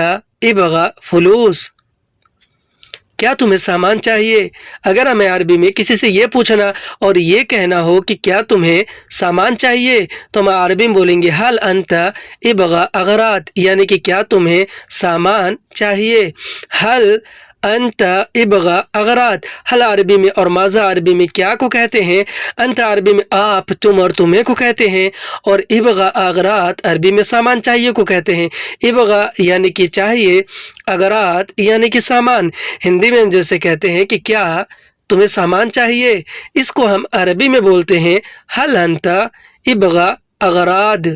इबगा फुलूस। क्या तुम्हें सामान चाहिए? अगर हमें अरबी में किसी से ये पूछना और ये कहना हो कि क्या तुम्हें सामान चाहिए तो हम अरबी में बोलेंगे हल अंत इबगा अगरात, यानी कि क्या तुम्हें सामान चाहिए। हल अंत इबगा अगरात, हल अरबी में और माज़ा अरबी में क्या को कहते हैं, अंत अरबी में आप, तुम और तुम्हें को कहते हैं और इबगा अगरात अरबी में सामान चाहिए को कहते हैं। इबगा यानी कि चाहिए, अगरात यानी कि सामान। हिंदी में हम जैसे कहते हैं कि क्या तुम्हें सामान चाहिए, इसको हम अरबी में बोलते हैं हल अंत इबगा अगराद।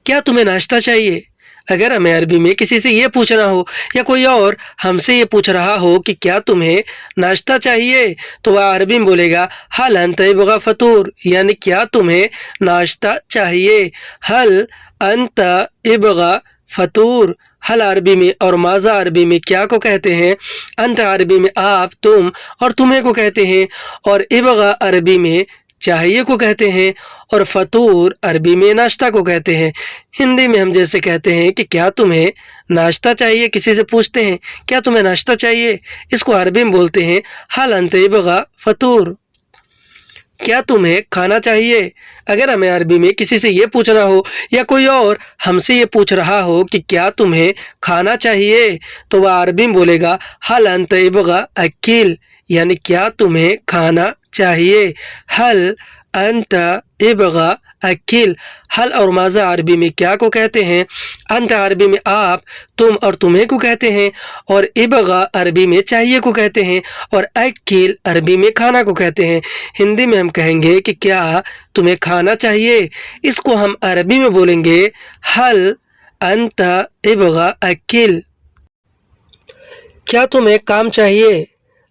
क्या तुम्हें नाश्ता चाहिए? अगर हमें अरबी में किसी से ये पूछना हो या कोई और हमसे ये पूछ रहा हो कि क्या तुम्हें नाश्ता चाहिए तो वह अरबी में बोलेगा हल अंत इबगा फतूर, यानी क्या तुम्हें नाश्ता चाहिए। हल अंत इबगा फतूर, हल अरबी में और माज़ा अरबी में क्या को कहते हैं, अंत अरबी में आप, तुम और तुम्हें को कहते हैं और इबगा अरबी में चाहिए को कहते हैं और फतूर अरबी में नाश्ता को कहते हैं। हिंदी में हम जैसे कहते हैं कि क्या तुम्हें नाश्ता चाहिए, किसी से पूछते हैं क्या तुम्हें नाश्ता चाहिए, इसको अरबी में बोलते हैं हल अंत यबगा फतूर। क्या तुम्हें खाना चाहिए? अगर हमें अरबी में किसी से ये पूछना हो या कोई और हमसे ये पूछ रहा हो कि क्या तुम्हें खाना चाहिए, तो वह अरबी में बोलेगा हल अंत यबगा अकील, यानी क्या तुम्हें खाना चाहिए। हल अंत यबगा अकील। हल और माज़ा अरबी में क्या को कहते हैं? अंत अरबी में आप, तुम और तुम्हें को कहते हैं, और इबगा अरबी में चाहिए को कहते हैं, और अकील अरबी में खाना को कहते हैं। हिंदी में हम कहेंगे कि क्या तुम्हें खाना चाहिए, इसको हम अरबी में बोलेंगे हल अंत इबगा अकील। क्या तुम्हें काम चाहिए?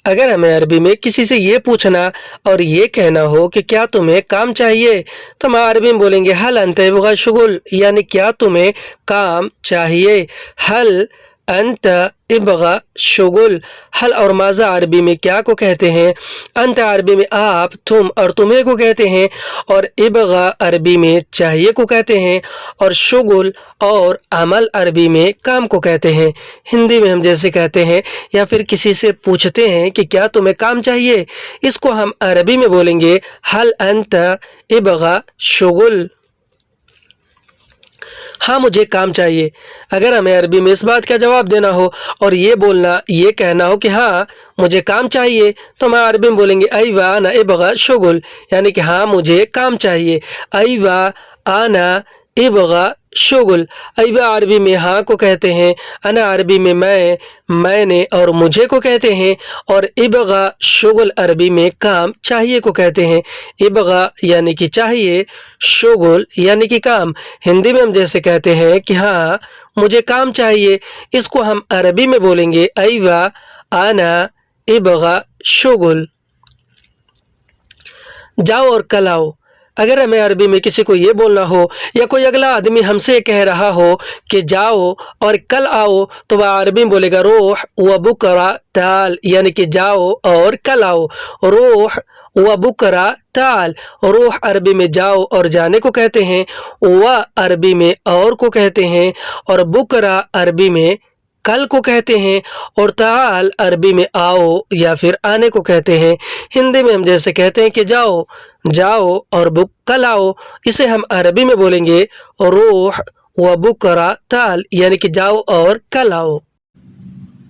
अगर हमें अरबी में किसी से ये पूछना और ये कहना हो कि क्या तुम्हें काम चाहिए, तो हम अरबी में बोलेंगे हल अंत यबगा शुगुल, यानी क्या तुम्हें काम चाहिए। हल अंत इबगा शुगुल। हल और माज़ा अरबी में क्या को कहते हैं? अंत अरबी में आप, तुम और तुम्हें को कहते हैं, और इबगा अरबी में चाहिए को कहते हैं, और शुगुल और अमल अरबी में काम को कहते हैं। हिंदी में हम जैसे कहते हैं या फिर किसी से पूछते हैं कि क्या तुम्हें काम चाहिए, इसको हम अरबी में बोलेंगे हल अंत इबगा शुगुल। हाँ मुझे काम चाहिए। अगर हमें अरबी में इस बात का जवाब देना हो और ये बोलना, ये कहना हो कि हाँ मुझे काम चाहिए, तो हम अरबी में बोलेंगे अयवा अना इबगा शुगुल, यानी कि हाँ मुझे काम चाहिए। अयवा आना इबगा शुगुल। अयवा अरबी में हाँ को कहते हैं, अना अरबी में मैं, मैंने और मुझे को कहते हैं, और इबगा शुगुल अरबी में काम चाहिए को कहते हैं। इबगा यानी कि चाहिए, शुगुल यानी कि काम। हिंदी में हम जैसे कहते हैं कि हाँ मुझे काम चाहिए, इसको हम अरबी में बोलेंगे अयवा आना इबगा शुगुल। जाओ और कल आओ। अगर हमें अरबी में किसी को ये बोलना हो या कोई अगला आदमी हमसे कह रहा हो कि जाओ और कल आओ, तो वह अरबी में बोलेगा रोह व बुकरा ताल, यानी कि जाओ और कल आओ। रोह व बुकरा ताल। रोह अरबी में जाओ और जाने को कहते हैं, व अरबी में और को कहते हैं, और बुकरा अरबी में कल को कहते हैं, और ताल अरबी में आओ या फिर आने को कहते हैं। हिंदी में हम जैसे कहते हैं कि जाओ, जाओ और बुक कल आओ, इसे हम अरबी में बोलेंगे रोह व बुकरा ताल, यानी कि जाओ और कल आओ।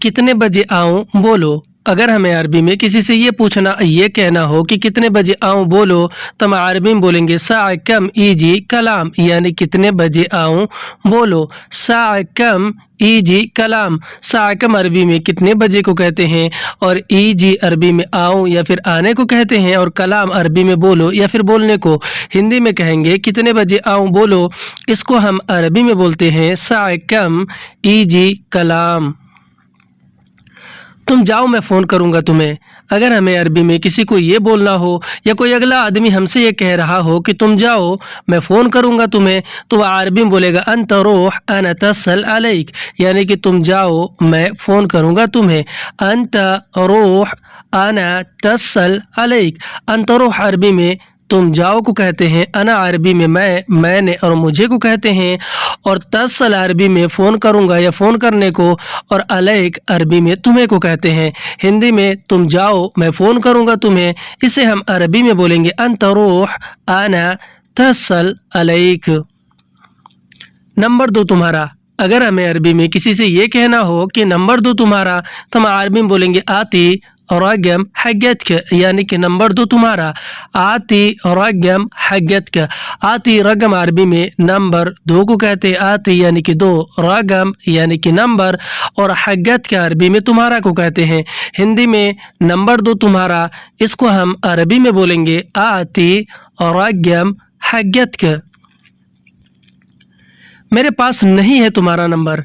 कितने बजे आऊं बोलो। अगर हमें अरबी में किसी से ये पूछना, ये कहना हो कि कितने बजे आऊं बोलो, तो हम अरबी में बोलेंगे सा कम ईजी कलाम, यानी कितने बजे आऊं बोलो। सा कम ईजी कलाम। सा कम अरबी में कितने बजे को कहते हैं, और ईजी अरबी में आऊं या फिर आने को कहते हैं, और कलाम अरबी में बोलो या फिर बोलने को। हिंदी में कहेंगे कितने बजे आऊं बोलो, इसको हम अरबी में बोलते हैं सा कम ईजी कलाम। तुम जाओ मैं फ़ोन करूँगा तुम्हें। अगर हमें अरबी में किसी को ये बोलना हो या कोई अगला आदमी हमसे ये कह रहा हो कि तुम जाओ मैं फ़ोन करूँगा तुम्हें, तो वह अरबी में बोलेगा अंत रोह अना तसल अलैक, यानी कि तुम जाओ मैं फ़ोन करूँगा तुम्हें। अंत रोह अना तसल अलैक। अंत रोह अरबी में तुम जाओ को कहते हैं, अना अरबी में मैं, मैंने और मुझे को कहते हैं, और तसल अरबी में फ़ोन करूँगा या फ़ोन करने को, और अलैक अरबी में तुम्हें को कहते हैं। हिंदी में तुम जाओ मैं फ़ोन करूँगा तुम्हें, इसे हम अरबी में बोलेंगे अंत रोह अना तसल अलैक। नंबर 2 तुम्हारा। अगर हमें अरबी में किसी से ये कहना हो कि नंबर 2 तुम्हारा, तो हम अरबी में बोलेंगे आती रगम हगतक, यानी कि नंबर 2 तुम्हारा। आती रगम हगतक। आती रगम अरबी में नंबर 2 को कहते हैं, आती यानी कि 2, रगम यानी कि नंबर, और हगत के अरबी में तुम्हारा को कहते हैं। हिंदी में नंबर 2 तुम्हारा, इसको हम अरबी में बोलेंगे आती रगम हगतक। मेरे पास नहीं है तुम्हारा नंबर।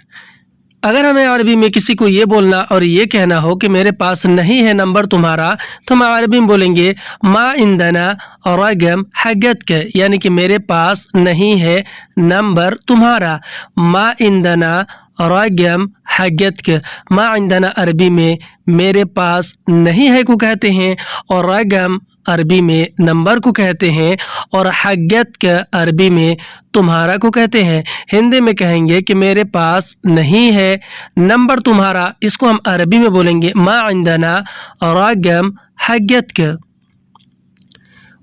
अगर हमें अरबी में किसी को ये बोलना और ये कहना हो कि मेरे पास नहीं है नंबर तुम्हारा, तो हम अरबी में बोलेंगे मा इंदना रगम हगतक, यानी कि मेरे पास नहीं है नंबर तुम्हारा। मा इंदना रगम हगतक। मा इंदना अरबी में मेरे पास नहीं है को कहते हैं, और रगम عربی میں نمبر کو کہتے ہیں اور حقیت کا عربی میں تمہارا کو کہتے ہیں. ہندی میں کہیں گے کہ میرے پاس نہیں ہے نمبر تمہارا، اس کو ہم عربی میں بولیں گے ما عندنا رقم حقیت کا.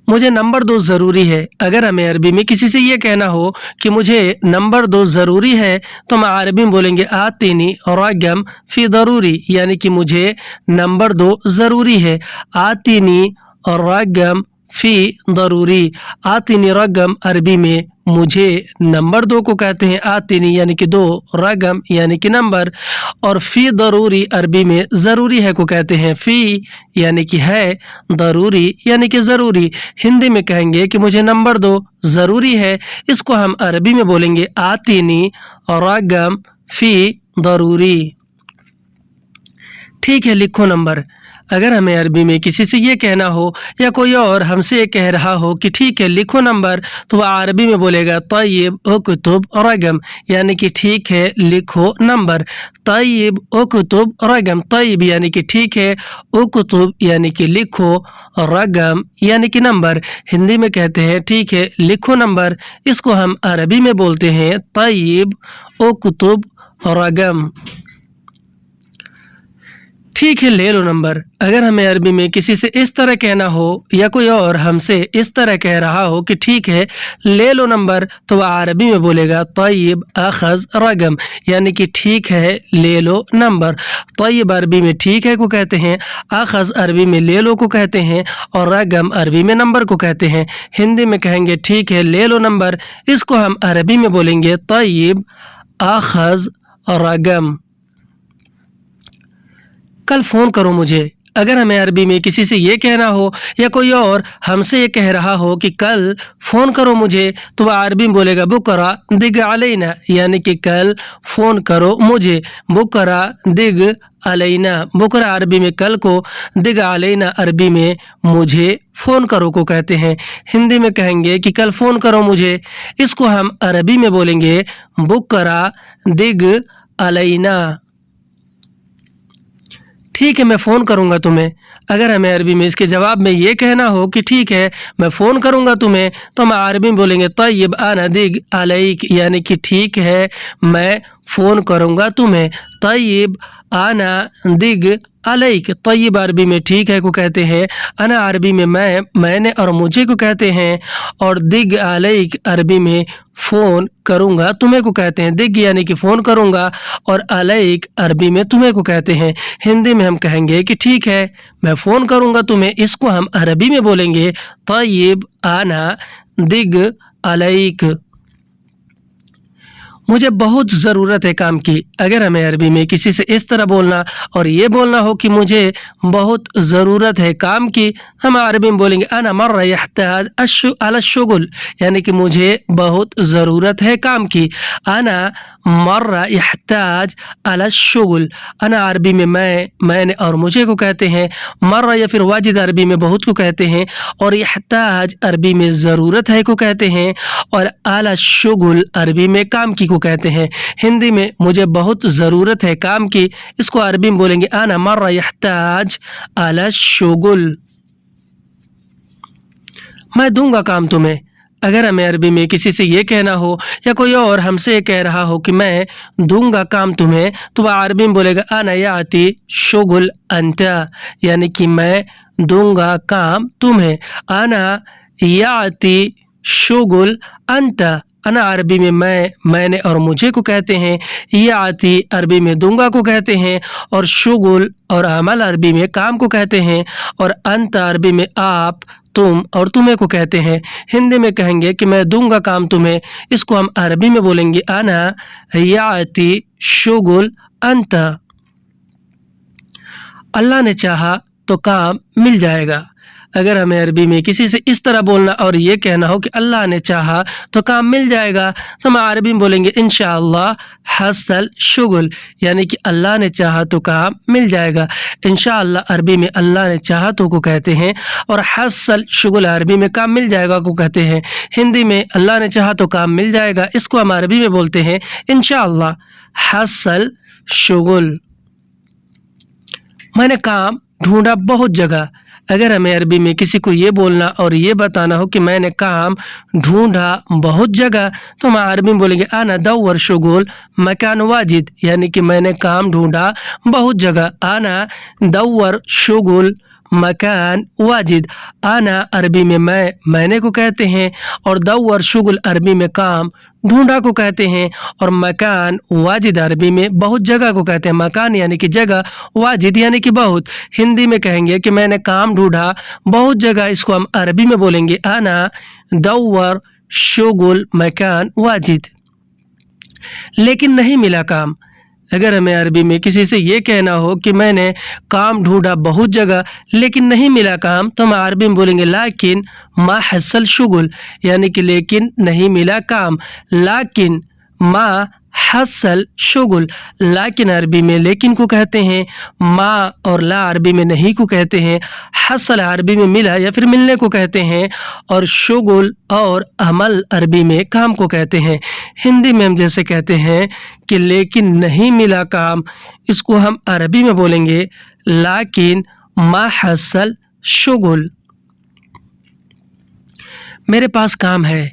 مجھے نمبر دو ضروری ہے. اگر ہمیں عربی میں کسی سے یہ کہنا ہو کہ مجھے نمبر دو ضروری ہے تو ہم عربی میں بولیں گے آتینی رقم فی ضروری، یعنی کہ مجھے نمبر دو ضروری ہے. آتینی رقم فی ضروری. آتینی رقم عربی میں مجھے نمبر دو کو کہتے ہیں، آتینی یعنی کہ دو، رقم یعنی کہ نمبر، اور فی ضروری عربی میں ضروری ہے کو کہتے ہیں. فی یعنی کہ ہے، ضروری یعنی کہ ضروری. ہندی میں کہیں گے کہ مجھے نمبر دو ضروری ہے، اس کو ہم عربی میں بولیں گے آتینی رقم فی ضروری. ٹھیک ہے، لکھو نمبر. اگر ہمیں عربی میں کسی سے یہ کہنا ہو یا کوئی اور ہم سے یہ کہہ رہا ہو کہ ٹھیک ہے لکھو نمبر، تو وہ عربی میں بولے گا طیب اکتب رقم، یعنی کہ ٹھیک ہے لکھو نمبر. طیب اکتب رقم. طیب یعنی کہ ٹھیک ہے، اکتب یعنی کہ لکھو، رقم یعنی کہ نمبر. ہندی میں کہتے ہیں ٹھیک ہے لکھو نمبر، اس کو ہم عربی میں بولتے ہیں طیب اکتب رقم. ٹھیک ہے لے لو نمبر. اگر ہمیں عربی میں کسی سے اس طرح کہنا ہو یا کوئی اور ہم سے اس طرح کہہ رہا ہو کہ ٹھیک ہے لے لو نمبر، تو وہ عربی میں بولے گا طیب اخذ رقم، یعنی کہ ٹھیک ہے لے لو نمبر. طیب عربی میں ٹھیک ہے کو کہتے ہیں، اخذ عربی میں لے لو کو کہتے ہیں، اور رقم عربی میں نمبر کو کہتے ہیں. ہندی میں کہیں گے ٹھیک ہے لے لو نمبر، اس کو ہم عربی میں بولیں گے طیب اخذ رقم. کل فون کرو مجھے. اگر ہمیں عربی میں کسی سے یہ کہنا ہو یا کوئی اور ہم سے یہ کہہ رہا ہو کہ کل فون کرو مجھے، تو وہ عربی میں بولے گا بکرا دگ علینا، یعنی کہ کل فون کرو مجھے. بکرا دگ علینا. بکرا عربی میں کل کو، دگ علینا عربی میں مجھے فون کرو کو کہتے ہیں. ہندی میں کہیں گے کہ کل فون کرو مجھے، اس کو ہم عربی میں بولیں گے بکرا دگ علینا. ٹھیک ہے میں فون کروں گا تمہیں. اگر ہمیں عربی میں اس کے جواب میں یہ کہنا ہو کہ ٹھیک ہے میں فون کروں گا تمہیں، تو ہم عربی میں بولیں گے طیب انا دگ علیک، یعنی کہ ٹھیک ہے میں فون کروں گا تمہیں. طیب انا دگ علیک. طیب عربی میں ٹھیک ہے کو کہتے ہیں، انا عربی میں میں نے اور مجھے کو کہتے ہیں، اور دگ علیک عربی میں فون کروں گا تمہیں کو کہتے ہیں. دگ یعنی کہ فون کروں گا، اور علیک عربی میں تمہیں کو کہتے ہیں. ہندی میں ہم کہیں گے کہ ٹھیک ہے میں فون کروں گا تمہیں، اس کو ہم عربی میں بولیں گے طیب انا دگ علیک. مجھے بہت ضرورت ہے کام کی. اگر ہمیں عربی میں کسی سے اس طرح بولنا اور یہ بولنا ہو کہ مجھے بہت ضرورت ہے کام کی، ہم عربی میں بولیں گے انا مرہ یحتاج علی الشغل، یعنی کہ مجھے بہت ضرورت ہے کام کی. انا مرہ یحتاج علی الشغل. انا عربی میں میں نے اور مجھے کو کہتے ہیں. مرہ یا پھر واجد عربی میں بہت کو کہتے ہیں، اور یحتاج عربی میں ضرورت ہے کو کہتے ہیں، اور علی الشغل عربی میں کام کی کو کہتے ہیں. ہندی میں مجھے بہت ضرورت ہے کام کی، اس کو عربی میں بولیں گے انا مرہ یحتاج علی الشغل. میں دوں گا کام تمہیں. اگر ہمیں عربی میں کسی سے یہ کہنا ہو یا کوئی اور ہم سے یہ کہہ رہا ہو کہ میں دوں گا کام تمہیں، تو وہ عربی میں بولے گا انا یاتی شغل انت، یعنی کہ میں دوں گا کام تمہیں. انا یاتی شغل انت. انا عربی میں میں نے اور مجھے کو کہتے ہیں، یاتی عربی میں دوں گا کو کہتے ہیں، اور شغل اور عمل عربی میں کام کو کہتے ہیں، اور انت عربی میں آپ، تم اور تمہیں کو کہتے ہیں. ہندی میں کہیں گے کہ میں دوں گا کام تمہیں، اس کو ہم عربی میں بولیں گے انا یاتی شغل انت. اللہ نے چاہا تو کام مل جائے گا. اگر ہمیں عربی میں کسی سے اس طرح بولنا اور یہ کہنا ہو کہ اللہ نے چاہا تو کام مل جائے گا، تو ہم عربی میں بولیں گے انشاءاللہ حصل شغل، یعنی کہ اللہ نے چاہا تو کام مل جائے گا. انشاءاللہ عربی میں اللہ نے چاہا تو کو کہتے ہیں، اور حصل شغل عربی میں کام مل جائے گا کو کہتے ہیں. ہندی میں اللہ نے چاہا تو کام مل جائے گا، اس کو ہم عربی میں بولتے ہیں انشاءاللہ حصل شغل. میں نے کام ڈھونڈا بہت جگہ. اگر ہمیں عربی میں کسی کو یہ بولنا اور یہ بتانا ہو کہ میں نے کام ڈھونڈا بہت جگہ تو ہم عربی میں بولیں گے انا دور شغل مکان واجد، یعنی کہ میں نے کام ڈھونڈا بہت جگہ. انا دور شغل مکان واجد. انا عربی میں میں نے کو کہتے ہیں، اور دور شغل عربی میں کام ڈھونڈا کو کہتے ہیں، اور مکان واجد عربی میں بہت جگہ کو کہتے ہیں. مکان یعنی کہ جگہ، واجد یعنی کہ بہت. ہندی میں کہیں گے کہ میں نے کام ڈھونڈا بہت جگہ، اس کو ہم عربی میں بولیں گے انا دور شغل مکان واجد. لیکن نہیں ملا کام. اگر ہمیں عربی میں کسی سے یہ کہنا ہو کہ میں نے کام ڈھونڈا بہت جگہ لیکن نہیں ملا کام تو ہم عربی میں بولیں گے لیکن ما حصل شغل، یعنی کہ لیکن نہیں ملا کام. لیکن ما حصل شغل. لیکن عربی میں لیکن کو کہتے ہیں، ما اور لا عربی میں نہیں کو کہتے ہیں، حصل عربی میں ملا یا پھر ملنے کو کہتے ہیں، اور شغل اور عمل عربی میں کام کو کہتے ہیں. ہندی میں ہم جیسے کہتے ہیں کہ لیکن نہیں ملا کام، اس کو ہم عربی میں بولیں گے لیکن ما حصل شغل. میرے پاس کام ہے.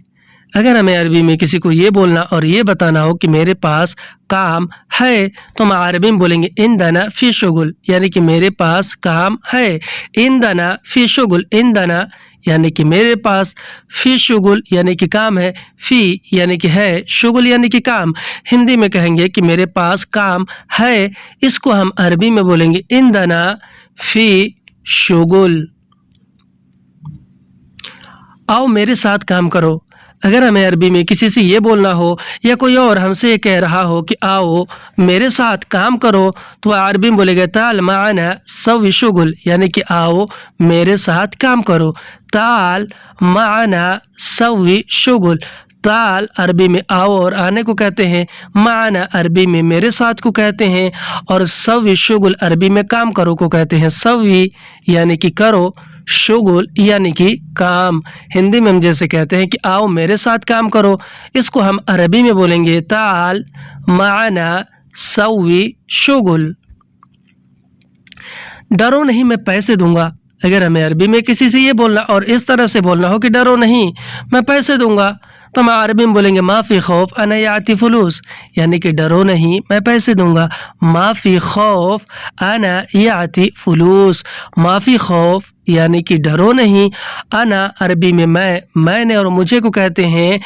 اگر ہمیں عربی میں کسی کو یہ بولنا اور یہ بتانا ہو کہ میرے پاس کام ہے تو ہم عربی میں بولیں گے عندنا فی شغل، یعنی کہ میرے پاس کام ہے. عندنا فی شغل. عندنا یعنی کہ میرے پاس، فی شغل یعنی کہ کام ہے، فی یعنی کہ ہے، شغل یعنی کہ کام. ہندی میں کہیں گے کہ میرے پاس کام ہے، اس کو ہم عربی میں بولیں گے عندنا فی شغل. آؤ میرے ساتھ کام کرو. اگر ہمیں عربی میں کسی سے یہ بولنا ہو یا کوئی اور ہم سے یہ کہہ رہا ہو کہ آؤ میرے ساتھ کام کرو تو عربی میں بولے گا تعال معنا سوی شغل، یعنی کہ آؤ میرے ساتھ کام کرو. تعال معنا سوی شغل. تعال عربی میں آؤ اور آنے کو کہتے ہیں، معنا عربی میں میرے ساتھ کو کہتے ہیں، اور سوی شغل عربی میں کام کرو کو کہتے ہیں. سوی یعنی کہ کرو، شغل یعنی کہ کام. ہندی میں ہم جیسے کہتے ہیں کہ آؤ میرے ساتھ کام کرو، اس کو ہم عربی میں بولیں گے تعال معنا سوی شغل. ڈرو نہیں میں پیسے دوں گا. اگر ہمیں عربی میں کسی سے یہ بولنا اور اس طرح سے بولنا ہو کہ ڈرو نہیں میں پیسے دوں گا تو ہم عربی میں بولیں گے ما فی خوف انا یاتی فلوس، یعنی کہ ڈرو نہیں میں پیسے دوں گا. ما فی خوف انا یاتی فلوس. ما فی خوف یعنی کہ ڈرو نہیں، انا عربی میں میں نے اور مجھے کو کہتے ہیں،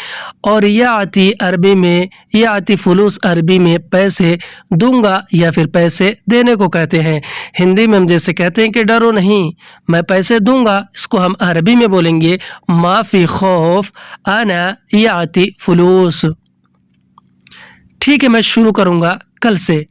اور یاتی عربی میں یاتی فلوس عربی میں پیسے دوں گا یا پھر پیسے دینے کو کہتے ہیں. ہندی میں ہم جیسے کہتے ہیں کہ ڈرو نہیں میں پیسے دوں گا، اس کو ہم عربی میں بولیں گے ما فی خوف انا یاتی فلوس. ٹھیک ہے میں شروع کروں گا کل سے.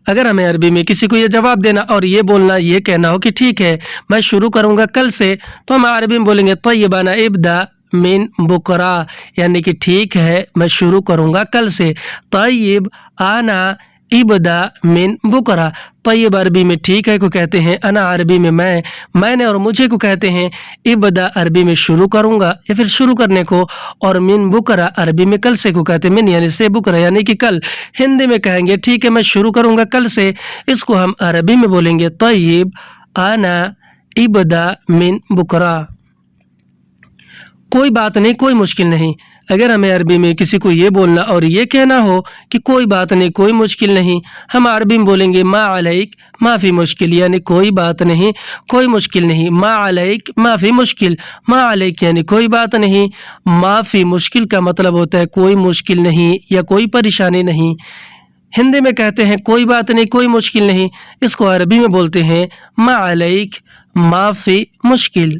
اگر ہمیں عربی میں کسی کو یہ جواب دینا اور یہ بولنا یہ کہنا ہو کہ ٹھیک ہے میں شروع کروں گا کل سے تو ہم عربی میں بولیں گے طیب انا ابدا من بکرا، یعنی کہ ٹھیک ہے میں شروع کروں گا کل سے. طیب انا ابدا من بکرا. طیب عربی میں ٹھیک ہے کو کہتے ہیں، انا عربی میں میں نے اور مجھے کو کہتے ہیں، ابدا عربی میں شروع کروں گا یا پھر شروع کرنے کو، اور من بکرا عربی میں کل سے کو کہتے ہیں، من یعنی سے بکرا یعنی کہ کل. ہندی میں کہیں گے ٹھیک ہے میں شروع کروں گا کل سے، اس کو ہم عربی میں بولیں گے طیب انا ابدا من بکرا. کوئی بات نہیں کوئی مشکل نہیں. اگر ہمیں عربی میں کسی کو یہ بولنا اور یہ کہنا ہو کہ کوئی بات نہیں کوئی مشکل نہیں، ہم عربی میں بولیں گے ما علیک ما فی مشکل، یعنی کوئی بات نہیں کوئی مشکل نہیں. ما علیک ما فی مشکل. ما علیک یعنی کوئی بات نہیں، ما فی مشکل کا مطلب ہوتا ہے کوئی مشکل نہیں یا کوئی پریشانی نہیں. ہندی میں کہتے ہیں کوئی بات نہیں کوئی مشکل نہیں، اس کو عربی میں بولتے ہیں ما علیک ما فی مشکل.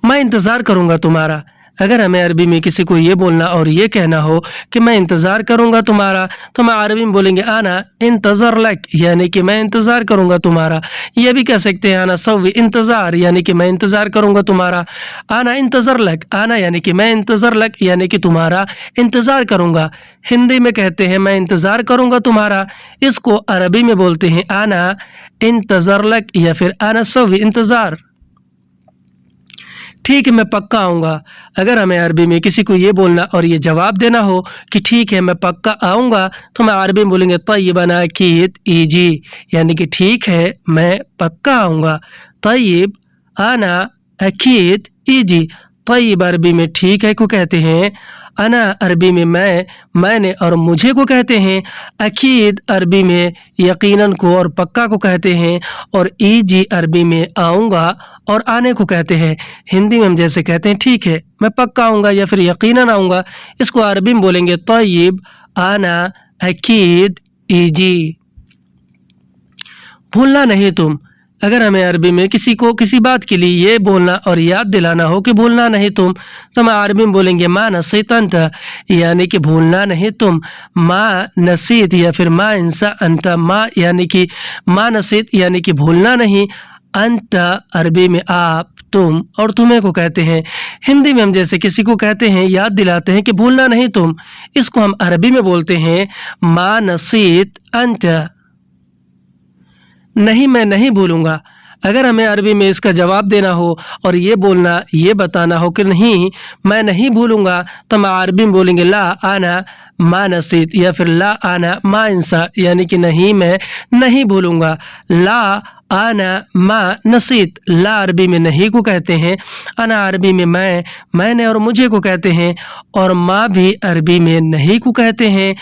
میں انتظار کروں گا تمہارا. اگر ہمیں عربی میں کسی کو یہ بولنا اور یہ کہنا ہو کہ میں انتظار کروں گا تمہارا تو ہم عربی میں بولیں گے انا انتظر لک، یعنی کہ میں انتظار کروں گا تمہارا. یہ بھی کہہ سکتے ہیں انا سوی انتظار، یعنی کہ میں انتظار کروں گا تمہارا. انا انتظر لک، انا یعنی کہ میں انتظر لک یعنی کہ تمہارا انتظار کروں گا. ہندی میں کہتے ہیں میں انتظار کروں گا تمہارا، اس کو عربی میں بولتے ہیں انا انتظر لک یا پھر انا سوی انتظار. ٹھیک ہے میں پکا آؤں گا. اگر ہمیں عربی میں کسی کو یہ بولنا اور یہ جواب دینا ہو کہ ٹھیک ہے میں پکا آؤں گا تو ہم عربی میں بولیں گے طیب انا اکید ایجی، یعنی کہ ٹھیک ہے میں پکا آؤں گا. طيب अना अकीद इजी। طيب अरबी में ठीक है को कहते हैं, अना अरबी में मैंने और मुझे को कहते हैं, अकीद अरबी में यकीनन को और पक्का को कहते हैं, और इजी अरबी में आऊँगा और आने को कहते हैं। हिंदी में हम जैसे कहते हैं ठीक है मैं पक्का आऊँगा या फिर यकीनन आऊँगा, इसको अरबी में बोलेंगे तय्यब आना अकीद इजी। भूलना नहीं तुम, अगर हमें अरबी में किसी को किसी बात के लिए ये बोलना और याद दिलाना हो कि भूलना नहीं तुम, तो हम अरबी में बोलेंगे मा नसीत अंत, यानी कि भूलना नहीं तुम। मा नसीत या फिर मा इंसा अंत, मा यानी कि मा नसीत यानी कि भूलना नहीं, अंत अरबी में आप तुम और तुम्हें को कहते हैं। हिंदी में हम जैसे किसी को कहते हैं याद दिलाते हैं कि भूलना नहीं तुम, इसको हम अरबी में बोलते हैं मा नसीत अंत। नहीं मैं नहीं भूलूंगा, अगर हमें अरबी में इसका जवाब देना हो और ये बोलना ये बताना हो कि नहीं मैं नहीं भूलूंगा, तो हम अरबी में बोलेंगे ला आना मा नसीत या फिर ला आना मा इंसा, यानी कि नहीं मैं नहीं भूलूंगा। ला आना मा नसीत, ला अरबी में नहीं को कहते हैं, अना अरबी में मैंने और मुझे को कहते हैं, और मा भी अरबी में नहीं को कहते हैं,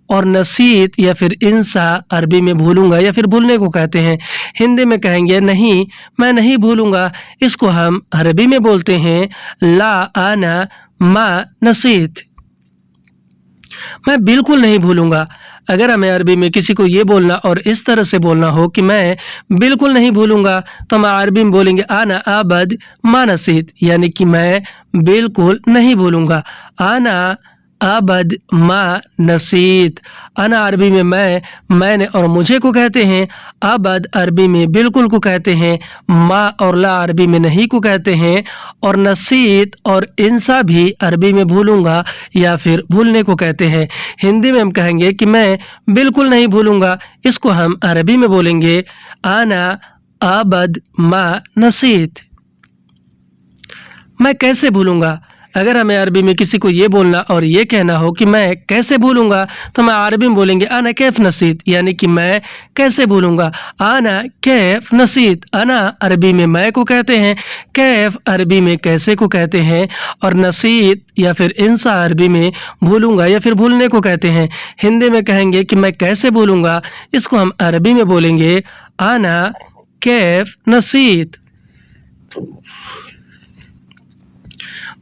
और नसीत या फिर इंसा अरबी में भूलूंगा या फिर भूलने को कहते हैं। हिंदी में कहेंगे नहीं मैं नहीं भूलूंगा, इसको हम अरबी में बोलते हैं ला आना मा नसीत। मैं बिल्कुल नहीं भूलूंगा, अगर हमें अरबी में किसी को ये बोलना और इस तरह से बोलना हो कि मैं बिल्कुल नहीं भूलूंगा, तो हम अरबी में बोलेंगे आना आबद मा नसीत, यानी कि मैं बिल्कुल नहीं भूलूंगा। आना आबद मा नसीत, अना अरबी में मैंने और मुझे को कहते हैं, आबद अरबी में बिल्कुल को कहते हैं, मा और ला अरबी में नहीं को कहते हैं, और नसीत और इंसा भी अरबी में भूलूंगा या फिर भूलने को कहते हैं। हिंदी में हम कहेंगे कि मैं बिल्कुल नहीं भूलूंगा, इसको हम अरबी में बोलेंगे आना आबद मा नसीत। मैं कैसे भूलूंगा, अगर हमें अरबी में किसी को ये बोलना और ये कहना हो कि मैं कैसे भूलूंगा, तो मैं अरबी में बोलेंगे आना कैफ नसीत, यानी कि मैं कैसे भूलूंगा। आना कैफ नसीत, अना अरबी में मैं को कहते हैं, कैफ अरबी में कैसे को कहते हैं, और नसीत या फिर इंसा अरबी में भूलूंगा या फिर भूलने को कहते हैं। हिंदी में कहेंगे कि मैं कैसे भूलूंगा, इसको हम अरबी में बोलेंगे आना कैफ नसीत।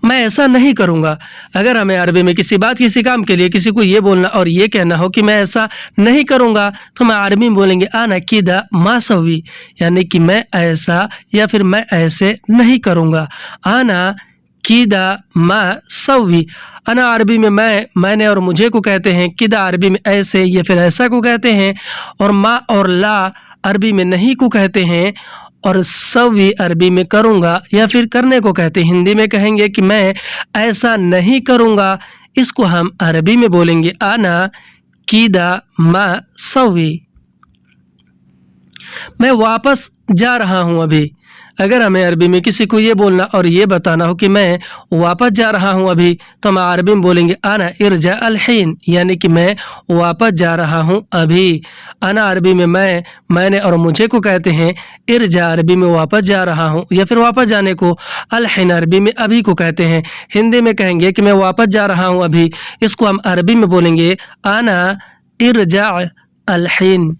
मैं ऐसा नहीं करूंगा, अगर हमें अरबी में किसी बात किसी काम के लिए किसी को ये बोलना और ये कहना हो कि मैं ऐसा नहीं करूंगा, तो मैं अरबी में बोलेंगे आना कीदा मा सवी, यानी कि मैं ऐसा या फिर मैं ऐसे नहीं करूंगा। आना कीदा मा सवी, अना अरबी में मैंने और मुझे को कहते हैं, किदा अरबी में ऐसे या फिर ऐसा को कहते हैं, और मा और ला अरबी में नहीं को कहते हैं, और सवी अरबी में करूँगा या फिर करने को कहते हैं। हिंदी में कहेंगे कि मैं ऐसा नहीं करूँगा, इसको हम अरबी में बोलेंगे आना कीदा मा सवी। मैं वापस जा रहा हूँ अभी, अगर हमें अरबी में किसी को ये बोलना और ये बताना हो कि मैं वापस जा रहा हूँ अभी, तो हम अरबी में बोलेंगे आना इरजा अलहीन, यानी कि मैं वापस जा रहा हूँ अभी। आना अरबी में मैंने और मुझे को कहते हैं, इरजा अरबी में वापस जा रहा हूँ या फिर वापस जाने को, अलहीन अरबी में अभी को कहते हैं। हिंदी में कहेंगे कि मैं वापस जा रहा हूँ अभी, इसको हम अरबी में बोलेंगे आना इरजा अलहीन।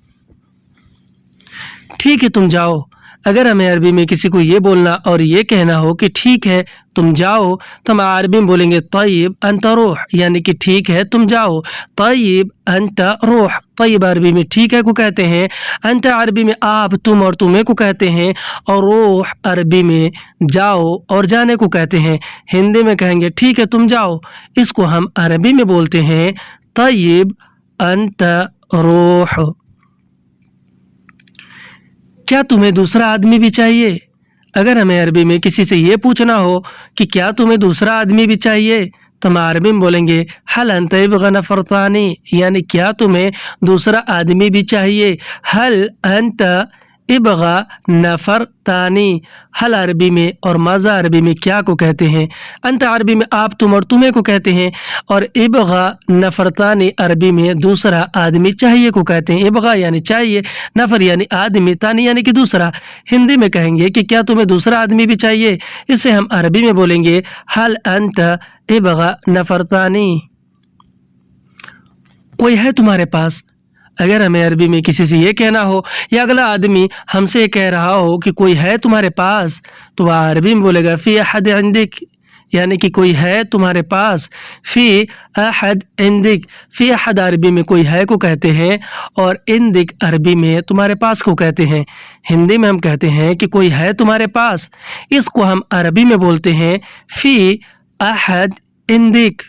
ठीक है तुम जाओ, अगर हमें अरबी में किसी को ये बोलना और ये कहना हो कि ठीक है तुम जाओ, तो हम अरबी में बोलेंगे तय्यब अंत रूह, यानी कि ठीक है तुम जाओ। तय्यब अंत रूह, तय्यब अरबी में ठीक है को कहते हैं, अंत अरबी में आप तुम और तुम्हें को कहते हैं, और रूह अरबी में जाओ और जाने को कहते हैं। हिंदी में कहेंगे ठीक है तुम जाओ, इसको हम अरबी में बोलते हैं तय्यब अंत रूह। क्या तुम्हें दूसरा आदमी भी चाहिए, अगर हमें अरबी में किसी से ये पूछना हो कि क्या तुम्हें दूसरा आदमी भी चाहिए, तो हम अरबी में बोलेंगे हल अंत यबग़ा नफ़रतानी, यानी क्या तुम्हें दूसरा आदमी भी चाहिए। हल अंत ابغا नफर तानी हल अरबी में और मज़ा अरबी में क्या को कहते हैं। अंत अरबी में आप तुम और तुम्हें को कहते हैं और इबगा नफर तानी अरबी में दूसरा आदमी चाहिए को कहते हैं। इबगा यानी चाहिए, नफर यानी आदमी, तानी यानी कि दूसरा। हिंदी में कहेंगे कि क्या तुम्हें दूसरा आदमी भी चाहिए, इसे हम अरबी में बोलेंगे हल अंत इबगा नफर तानी। कोई है तुम्हारे पास। अगर हमें अरबी में किसी से ये कहना हो या अगला आदमी हमसे कह रहा हो कि कोई है तुम्हारे पास, तो वह अरबी में बोलेगा फ़ी अहद इंदिक, यानी कि कोई है तुम्हारे पास। फ़ी अहद इंदिक, फ़ी अहद अरबी में कोई है को कहते हैं और इंदिक अरबी में तुम्हारे पास को कहते हैं। हिंदी में हम कहते हैं कि कोई है तुम्हारे पास, इसको हम अरबी में बोलते हैं फ़ी अहद इंदिक।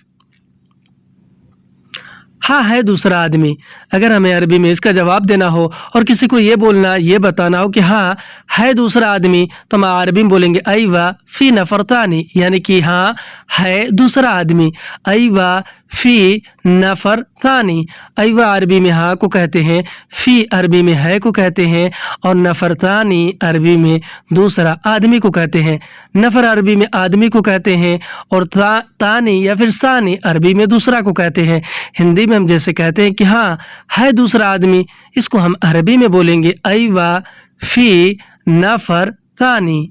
हाँ है दूसरा आदमी। अगर हमें अरबी में इसका जवाब देना हो और किसी को ये बोलना, ये बताना हो कि हाँ है दूसरा आदमी, तो हम अरबी में बोलेंगे अयवा फ़ी नफर तानी, यानी कि हाँ है दूसरा आदमी। अयवा फ़ी नफर तानी, अयवा अरबी में हाँ को कहते हैं, फ़ी अरबी में है को कहते हैं और नफर तानी अरबी में दूसरा आदमी को कहते हैं। नफर अरबी में आदमी को कहते हैं और तानी या फिर सानी अरबी में दूसरा को कहते हैं। हिंदी में हम जैसे कहते हैं कि हाँ है दूसरा आदमी, इसको हम अरबी में बोलेंगे अयवा फ़ी नफर तानी।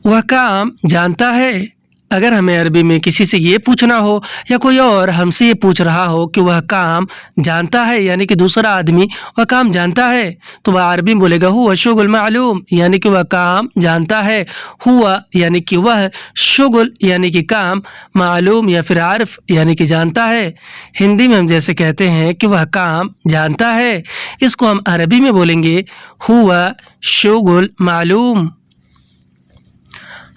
वह काम जानता है। अगर हमें अरबी में किसी से ये पूछना हो या कोई और हमसे ये पूछ रहा हो कि वह काम जानता है, यानी कि दूसरा आदमी वह काम जानता है, तो वह अरबी में बोलेगा हुआ शुगुल मालूम, यानी कि वह काम जानता है। हुआ यानी कि वह, शुगुल यानी कि काम, मालूम या फिर आर्फ यानी कि जानता है। हिंदी में हम जैसे कहते हैं कि वह काम जानता है, इसको हम अरबी में बोलेंगे हुआ शुगुल मालूम।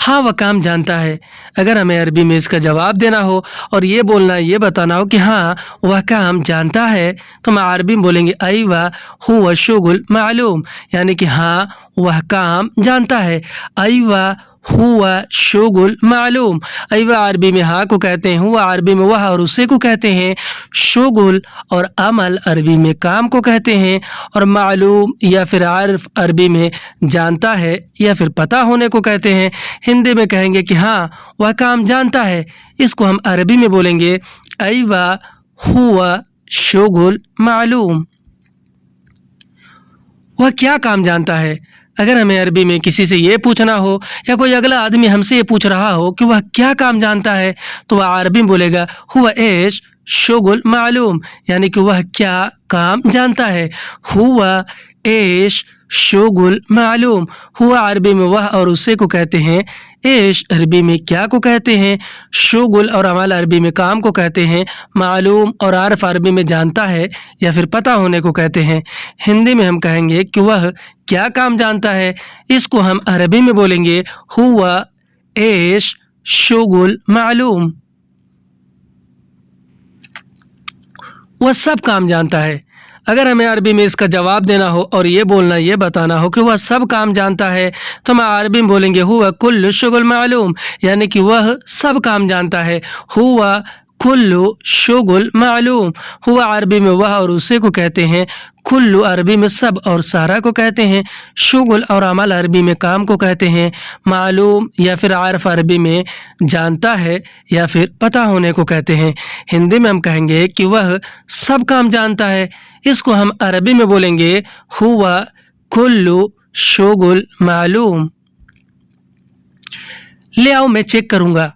हाँ वह काम जानता है। अगर हमें अरबी में इसका जवाब देना हो और ये बोलना, ये बताना हो कि हाँ वह काम जानता है, तो हम अरबी में बोलेंगे अयवा हुवा शुगुल मालूम, यानी कि हाँ वह काम जानता है। अयवा हुआ शुगुल मालूम। अयवा अरबी में हाँ को कहते हैं, हुआ अरबी में वह और उसे को कहते हैं, शुगुल और अमल अरबी में काम को कहते हैं और मालूम या फिर आर्फ अरबी में जानता है या फिर पता होने को कहते हैं। हिंदी में कहेंगे कि हाँ वह काम जानता है, इसको हम अरबी में बोलेंगे अयवा हुआ शुगुल मालूम। वह क्या काम जानता है। अगर हमें अरबी में किसी से ये पूछना हो या कोई अगला आदमी हमसे ये पूछ रहा हो कि वह क्या काम जानता है, तो वह अरबी में बोलेगा हुआ एश शुगुल मालूम, यानी कि वह क्या काम जानता है। हुआ एश शुगुल मालूम। हुआ अरबी में वह और उसे को कहते हैं, एश अरबी में क्या को कहते हैं, शुगुल और अमल अरबी में काम को कहते हैं, मालूम और आर्फ अरबी में जानता है या फिर पता होने को कहते हैं। हिंदी में हम कहेंगे कि वह क्या काम जानता है, इसको हम अरबी में बोलेंगे हुआ एश शुगुल मालूम। वह सब काम जानता है। अगर हमें अरबी में इसका जवाब देना हो और ये बोलना, ये बताना हो कि वह सब काम जानता है, तो हम अरबी में बोलेंगे हुआ कुल्लु शुगुल मालूम, यानी कि वह सब काम जानता है। हुआ कुल्लु शुगुल मालूम। हुआ अरबी में वह और उसे को कहते हैं, कुल्लु अरबी में सब और सारा को कहते हैं, शुगुल और अमल अरबी में काम को कहते हैं, मालूम या फिर आर्फ अरबी में जानता है या फिर पता होने को कहते हैं। हिंदी में हम कहेंगे कि वह सब काम जानता है, इसको हम अरबी में बोलेंगे हुआ कुल्लु शुगुल मालूम। ले आओ मैं चेक करूँगा।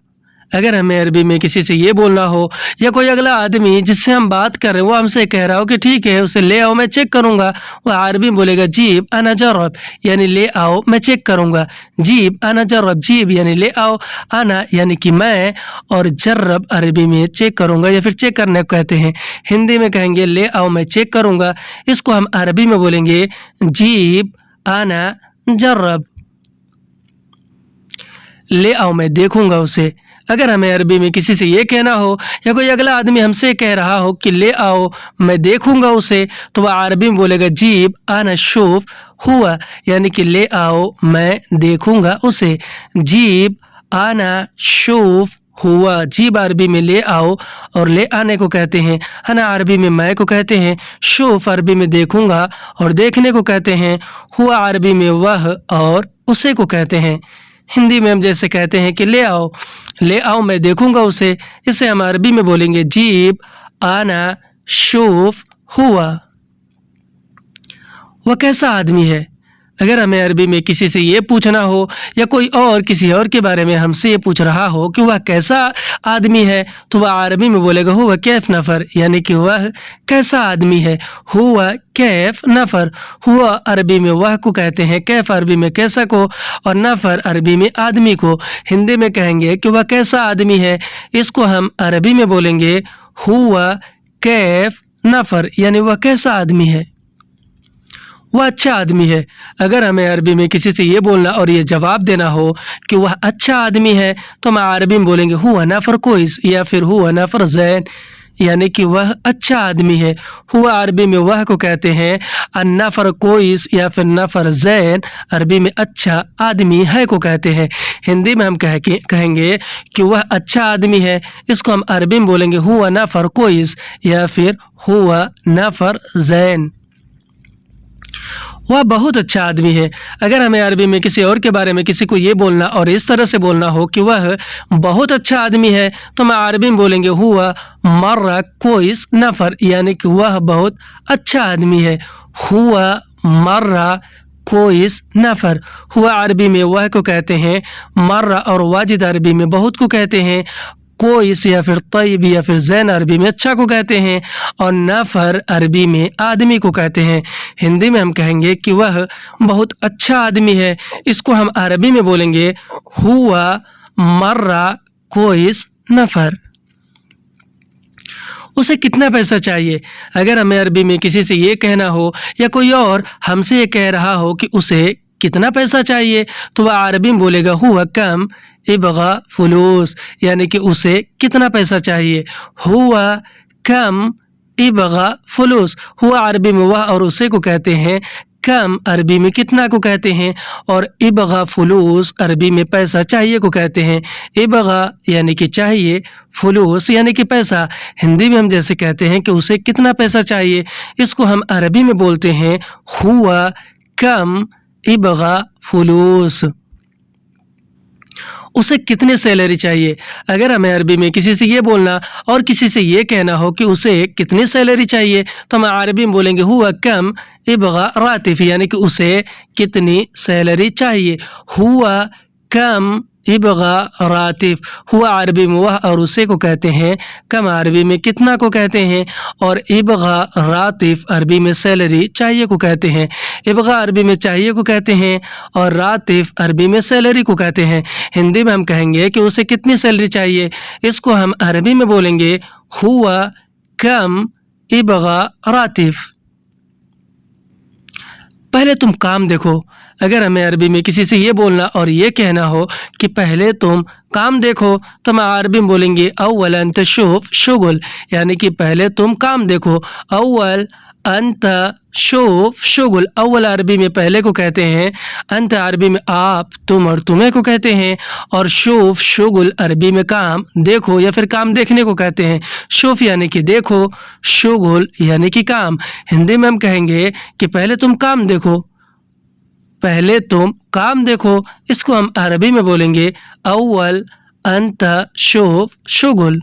अगर हमें अरबी में किसी से ये बोलना हो या कोई अगला आदमी जिससे हम बात कर रहे हैं वो हमसे कह रहा हो कि ठीक है उसे ले आओ मैं चेक करूँगा, वह अरबी में बोलेगा जीब अना जरब, यानी ले आओ मैं चेक करूँगा। जीब अना जरब, जीब यानी ले आओ, अना यानी कि मैं, और जर्रब अरबी में चेक करूँगा या फिर चेक करने को कहते हैं। हिंदी में कहेंगे ले आओ मैं चेक करूँगा, इसको हम अरबी में बोलेंगे जीब अना जर्रब। ले आओ मैं देखूँगा उसे। अगर हमें अरबी में किसी से ये कहना हो या कोई अगला आदमी हमसे कह रहा हो कि ले आओ मैं देखूंगा उसे, तो वह अरबी में बोलेगा जीब आना शूफ हुआ, यानी कि ले आओ मैं देखूंगा उसे। जीब आना शूफ हुआ जीब अरबी में ले आओ और ले आने को कहते हैं। अना अरबी में मैं को कहते हैं। शूफ अरबी में देखूंगा और देखने को कहते हैं। हुआ अरबी में वह और उसे को कहते हैं। हिंदी में हम जैसे कहते हैं कि ले आओ मैं देखूंगा उसे, इसे हम अरबी में बोलेंगे जीब आना शूफ हुआ। वह कैसा आदमी है? अगर हमें अरबी में किसी से ये पूछना हो या कोई और किसी और के बारे में हमसे ये पूछ रहा हो कि वह कैसा आदमी है, तो वह अरबी में बोलेगा हुआ कैफ नफ़र, यानी कि वह कैसा आदमी है। हुआ कैफ नफ़र, हुआ अरबी में वह को कहते हैं, कैफ अरबी में कैसा को, और नफ़र अरबी में आदमी को। हिंदी में कहेंगे कि वह कैसा आदमी है, इसको हम अरबी में बोलेंगे हुआ कैफ नफ़र, यानी वह कैसा आदमी है, वह अच्छा आदमी है। अगर हमें अरबी में किसी से ये बोलना और ये जवाब देना हो कि वह अच्छा आदमी है, तो हम अरबी में बोलेंगे हुआ नफ़र कोइस या फिर हुआ नफ़र ज़ैन, यानी कि वह अच्छा आदमी है। हुआ अरबी में वह को कहते हैं, नफ़र कोइस या फिर नफ़र ज़ैन अरबी में अच्छा आदमी है को कहते हैं। हिंदी में हम कहेंगे कि वह अच्छा आदमी है, इसको हम अरबी में बोलेंगे हुआ नफ़र कोइस या फिर हुआ नफ़र ज़ैन। वह बहुत अच्छा आदमी है। अगर हमें अरबी में किसी और के बारे में किसी को ये बोलना और इस तरह से बोलना हो कि वह बहुत अच्छा आदमी है, तो हम अरबी में बोलेंगे हुआ मर्रा कोइस नफ़र, यानी कि वह बहुत अच्छा आदमी है। हुआ मर्रा कोइस नफ़र। हुआ अरबी में वह को कहते हैं, मर्रा और वाजिद अरबी में बहुत को कहते हैं, कोइस या फिर तय्यब या फिर ज़ैन अरबी में अच्छा को कहते हैं, और नफ़र अरबी में आदमी को कहते हैं। हिंदी में हम कहेंगे कि वह बहुत अच्छा आदमी है, इसको हम अरबी में बोलेंगे हुआ मर्रा कोइस नफ़र। उसे कितना पैसा चाहिए? अगर हमें अरबी में किसी से ये कहना हो या कोई और हमसे ये कह रहा हो कि उसे कितना पैसा चाहिए, तो वह अरबी में बोलेगा हुआ कम इबगा फुलूस, यानी कि उसे कितना पैसा चाहिए। हुआ कम इबगा फुलूस। हुआ अरबी में वह और उसे को कहते हैं, कम अरबी में कितना को कहते हैं, और इबगा फुलूस अरबी में पैसा चाहिए को कहते हैं। इबगा यानी कि चाहिए, फुलूस यानी कि पैसा। हिंदी में हम जैसे कहते हैं कि उसे कितना पैसा चाहिए, इसको हम अरबी में बोलते हैं हुआ कम इबगा फुलूस। उसे कितनी सैलरी चाहिए? अगर हमें अरबी में किसी से ये बोलना और किसी से ये कहना हो कि उसे कितनी सैलरी चाहिए, तो हम अरबी में बोलेंगे हुआ कम इबगा रातिफ, यानी कि उसे कितनी सैलरी चाहिए। हुआ कम इबगा रातिफ। हुआ अरबी में वह और उसे को कहते हैं, कम अरबी में कितना को कहते हैं, और इबगा रातिफ अरबी में सैलरी चाहिए को कहते हैं। इबगा अरबी में चाहिए को कहते हैं और रातिफ अरबी में सैलरी को कहते हैं। हिंदी में हम कहेंगे कि उसे कितनी सैलरी चाहिए, इसको हम अरबी में बोलेंगे हुआ कम इबगा रातिफ। पहले तुम काम देखो। अगर हमें अरबी में किसी से ये बोलना और ये कहना हो कि पहले तुम काम देखो, तो हम अरबी में बोलेंगे अव्वलन तशूफ शुगुल, यानी कि पहले तुम काम देखो। अव्वल अंत शूफ शुगुल। अव्वल अरबी में पहले को कहते हैं, अंत अरबी में आप तुम और तुम्हें को कहते हैं, और शूफ शुगुल अरबी में काम देखो या फिर काम देखने को कहते हैं। शूफ यानी कि देखो, शुगुल यानी कि काम। हिंदी में हम कहेंगे कि पहले तुम काम देखो, पहले तुम काम देखो, इसको हम अरबी में बोलेंगे अव्वल अंत शूफ शुगुल।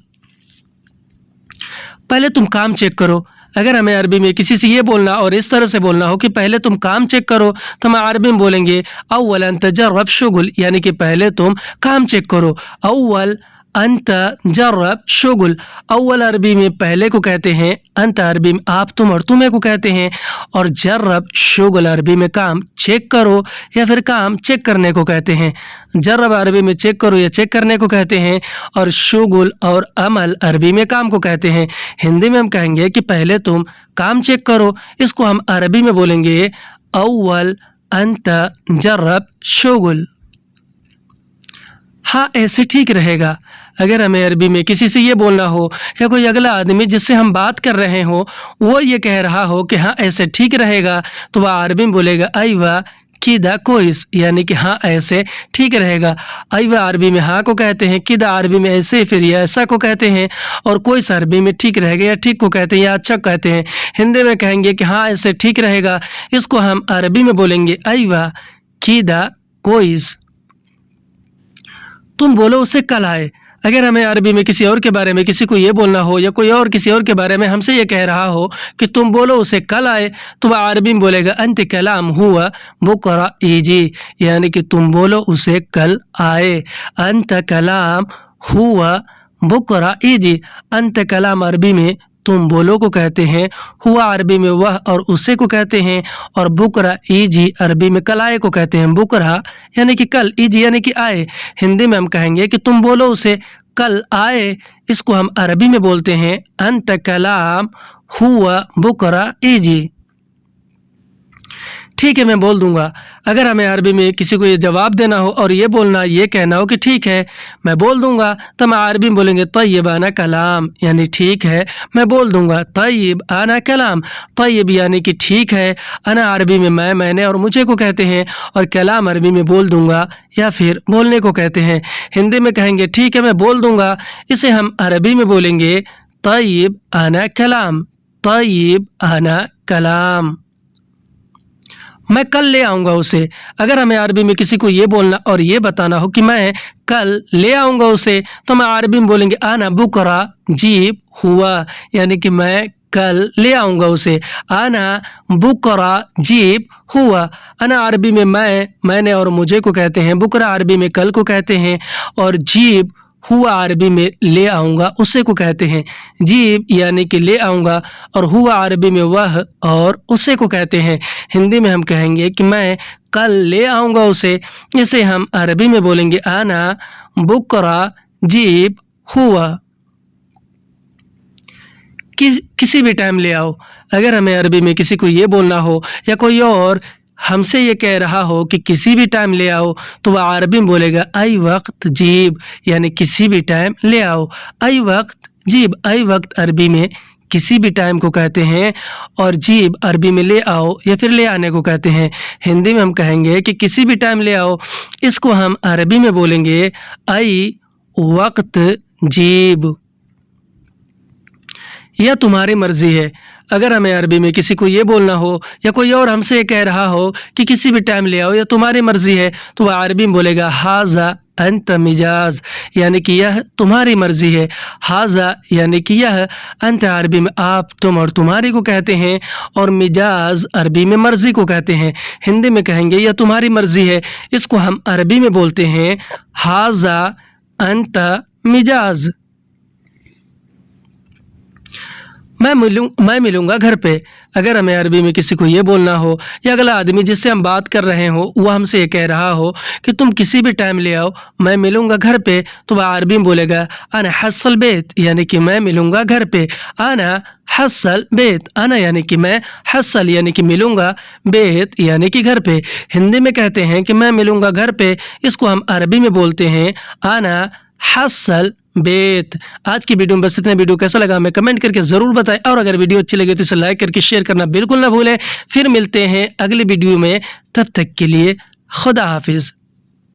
पहले तुम काम चेक करो। अगर हमें अरबी में किसी से ये बोलना और इस तरह से बोलना हो कि पहले तुम काम चेक करो, तो हम अरबी में बोलेंगे अव्वलन तजर्रब शुगुल, यानी कि पहले तुम काम चेक करो। अव्वल अंत जर्रब शुगुल। अव्वल अरबी में पहले को कहते हैं, अंत अरबी में आप तुम और तुम्हें को कहते हैं, और जर्रब शुगुल अरबी में काम चेक करो या फिर काम चेक करने को कहते हैं। जर्रब अरबी में चेक करो या चेक करने को कहते हैं, और शुगुल और अमल अरबी में काम को कहते हैं। हिंदी में हम कहेंगे कि पहले तुम काम चेक करो, इसको हम अरबी में बोलेंगे अव्वल अंत जर्रब शुगुल। हाँ, ऐसे ठीक रहेगा। अगर हमें अरबी में किसी से ये बोलना हो या कोई अगला आदमी जिससे हम बात कर रहे हो वो ये कह रहा हो कि हाँ ऐसे ठीक रहेगा, तो वह अरबी में बोलेगा अयवा किदा कोइस, यानी कि हाँ ऐसे ठीक रहेगा। अयवा अरबी में हाँ को कहते हैं, किदा अरबी में ऐसे फिर या ऐसा को कहते हैं, और कोइस अरबी में ठीक रहेगा या ठीक को कहते हैं या अच्छा कहते हैं। हिंदी में कहेंगे कि हाँ ऐसे ठीक रहेगा, इसको हम अरबी में बोलेंगे अयवा किदा कोइस। तुम बोलो उसे कल आए। अगर हमें अरबी में किसी और के बारे में किसी को ये बोलना हो या कोई और किसी और के बारे में हमसे ये कह रहा हो कि तुम बोलो उसे कल आए, तो वह अरबी में बोलेगा अंत कलाम हुआ बुकरा इजी, यानी कि तुम बोलो उसे कल आए। अंत कलाम हुआ बुकरा इजी। अंत कलाम अरबी में तुम बोलो को कहते हैं, हुआ अरबी में वह और उसे को कहते हैं, और बुकरा इजी अरबी में कल आए को कहते हैं। बुकरा यानी कि कल, इजी यानी कि आए। हिंदी में हम कहेंगे कि तुम बोलो उसे कल आए, इसको हम अरबी में बोलते हैं अंत कलाम हुआ बुकरा इजी। ठीक है, मैं बोल दूंगा। अगर हमें अरबी में किसी को ये जवाब देना हो और ये बोलना, ये कहना हो कि ठीक है मैं बोल दूंगा, तो हम अरबी में बोलेंगे तय्यब आना कलाम, यानी ठीक है मैं बोल दूंगा। तय्यब आना कलाम, तय्यब यानी कि ठीक है, अना अरबी में मैं, मैंने और मुझे को कहते हैं, और कलाम अरबी में बोल दूंगा या फिर बोलने को कहते हैं। हिंदी में कहेंगे ठीक है मैं बोल दूंगा, इसे हम अरबी में बोलेंगे तय्यब आना कलाम, तय्यब आना कलाम। मैं कल ले आऊँगा उसे। अगर हमें अरबी में किसी को ये बोलना और ये बताना हो कि मैं कल ले आऊँगा उसे, तो मैं अरबी में बोलेंगे आना बुकरा जीब हुआ, यानी कि मैं कल ले आऊँगा उसे। आना बुकरा जीब हुआ। अना अरबी में मैं, मैंने और मुझे को कहते हैं, बुकरा अरबी में कल को कहते हैं, और जीब हुआ अरबी में ले आऊँगा उसे को कहते हैं। जीब यानी कि ले आऊँगा, और हुआ अरबी में वह और उसे को कहते हैं। हिंदी में हम कहेंगे कि मैं कल ले आऊँगा उसे, इसे हम अरबी में बोलेंगे आना बुकरा जीब हुआ। किसी भी टाइम ले आओ। अगर हमें अरबी में किसी को ये बोलना हो या कोई और हमसे ये कह रहा हो कि किसी भी टाइम ले आओ, तो वह अरबी में बोलेगा आई वक्त जीब, यानी किसी भी टाइम ले आओ। आई वक्त जीब, आई वक्त अरबी में किसी भी टाइम को कहते हैं, और जीब अरबी में ले आओ या फिर ले आने को कहते हैं। हिंदी में हम कहेंगे कि किसी भी टाइम ले आओ, इसको हम अरबी में बोलेंगे आई वक्त जीब। यह तुम्हारी मर्जी है। अगर हमें अरबी में किसी को ये बोलना हो या कोई और हमसे ये कह रहा हो कि किसी भी टाइम ले आओ या तुम्हारी मर्जी है, तो वह अरबी में बोलेगा हाजा अंत मिजाज, यानी कि यह तुम्हारी मर्जी है। हाजा यानी कि यह, अंत अरबी में आप, तुम और तुम्हारी को कहते हैं, और मिजाज अरबी में मर्जी को कहते हैं। हिंदी में कहेंगे यह तुम्हारी मर्जी है, इसको हम अरबी में बोलते हैं हाजा अंत मिजाज। मैं मिलूंगा घर पे। अगर हमें अरबी में किसी को ये बोलना हो या अगला आदमी जिससे हम बात कर रहे हो वो हमसे ये कह रहा हो कि तुम किसी भी टाइम ले आओ, मैं मिलूंगा घर पे, तो वह अरबी में बोलेगा आना हसल बेत, यानी कि मैं मिलूंगा घर पे। आना हसल बेत, आना यानी कि मैं, हसल यानी कि मिलूंगा, बेत यानी कि घर पे। हिंदी में कहते हैं कि मैं मिलूंगा घर पे, इसको हम अरबी में बोलते हैं आना हसल बेत। आज की वीडियो में बस इतना। वीडियो कैसा लगा हमें कमेंट करके ज़रूर बताएं, और अगर वीडियो अच्छी लगे तो इसे लाइक करके शेयर करना बिल्कुल ना भूलें। फिर मिलते हैं अगली वीडियो में, तब तक के लिए खुदा हाफिज़।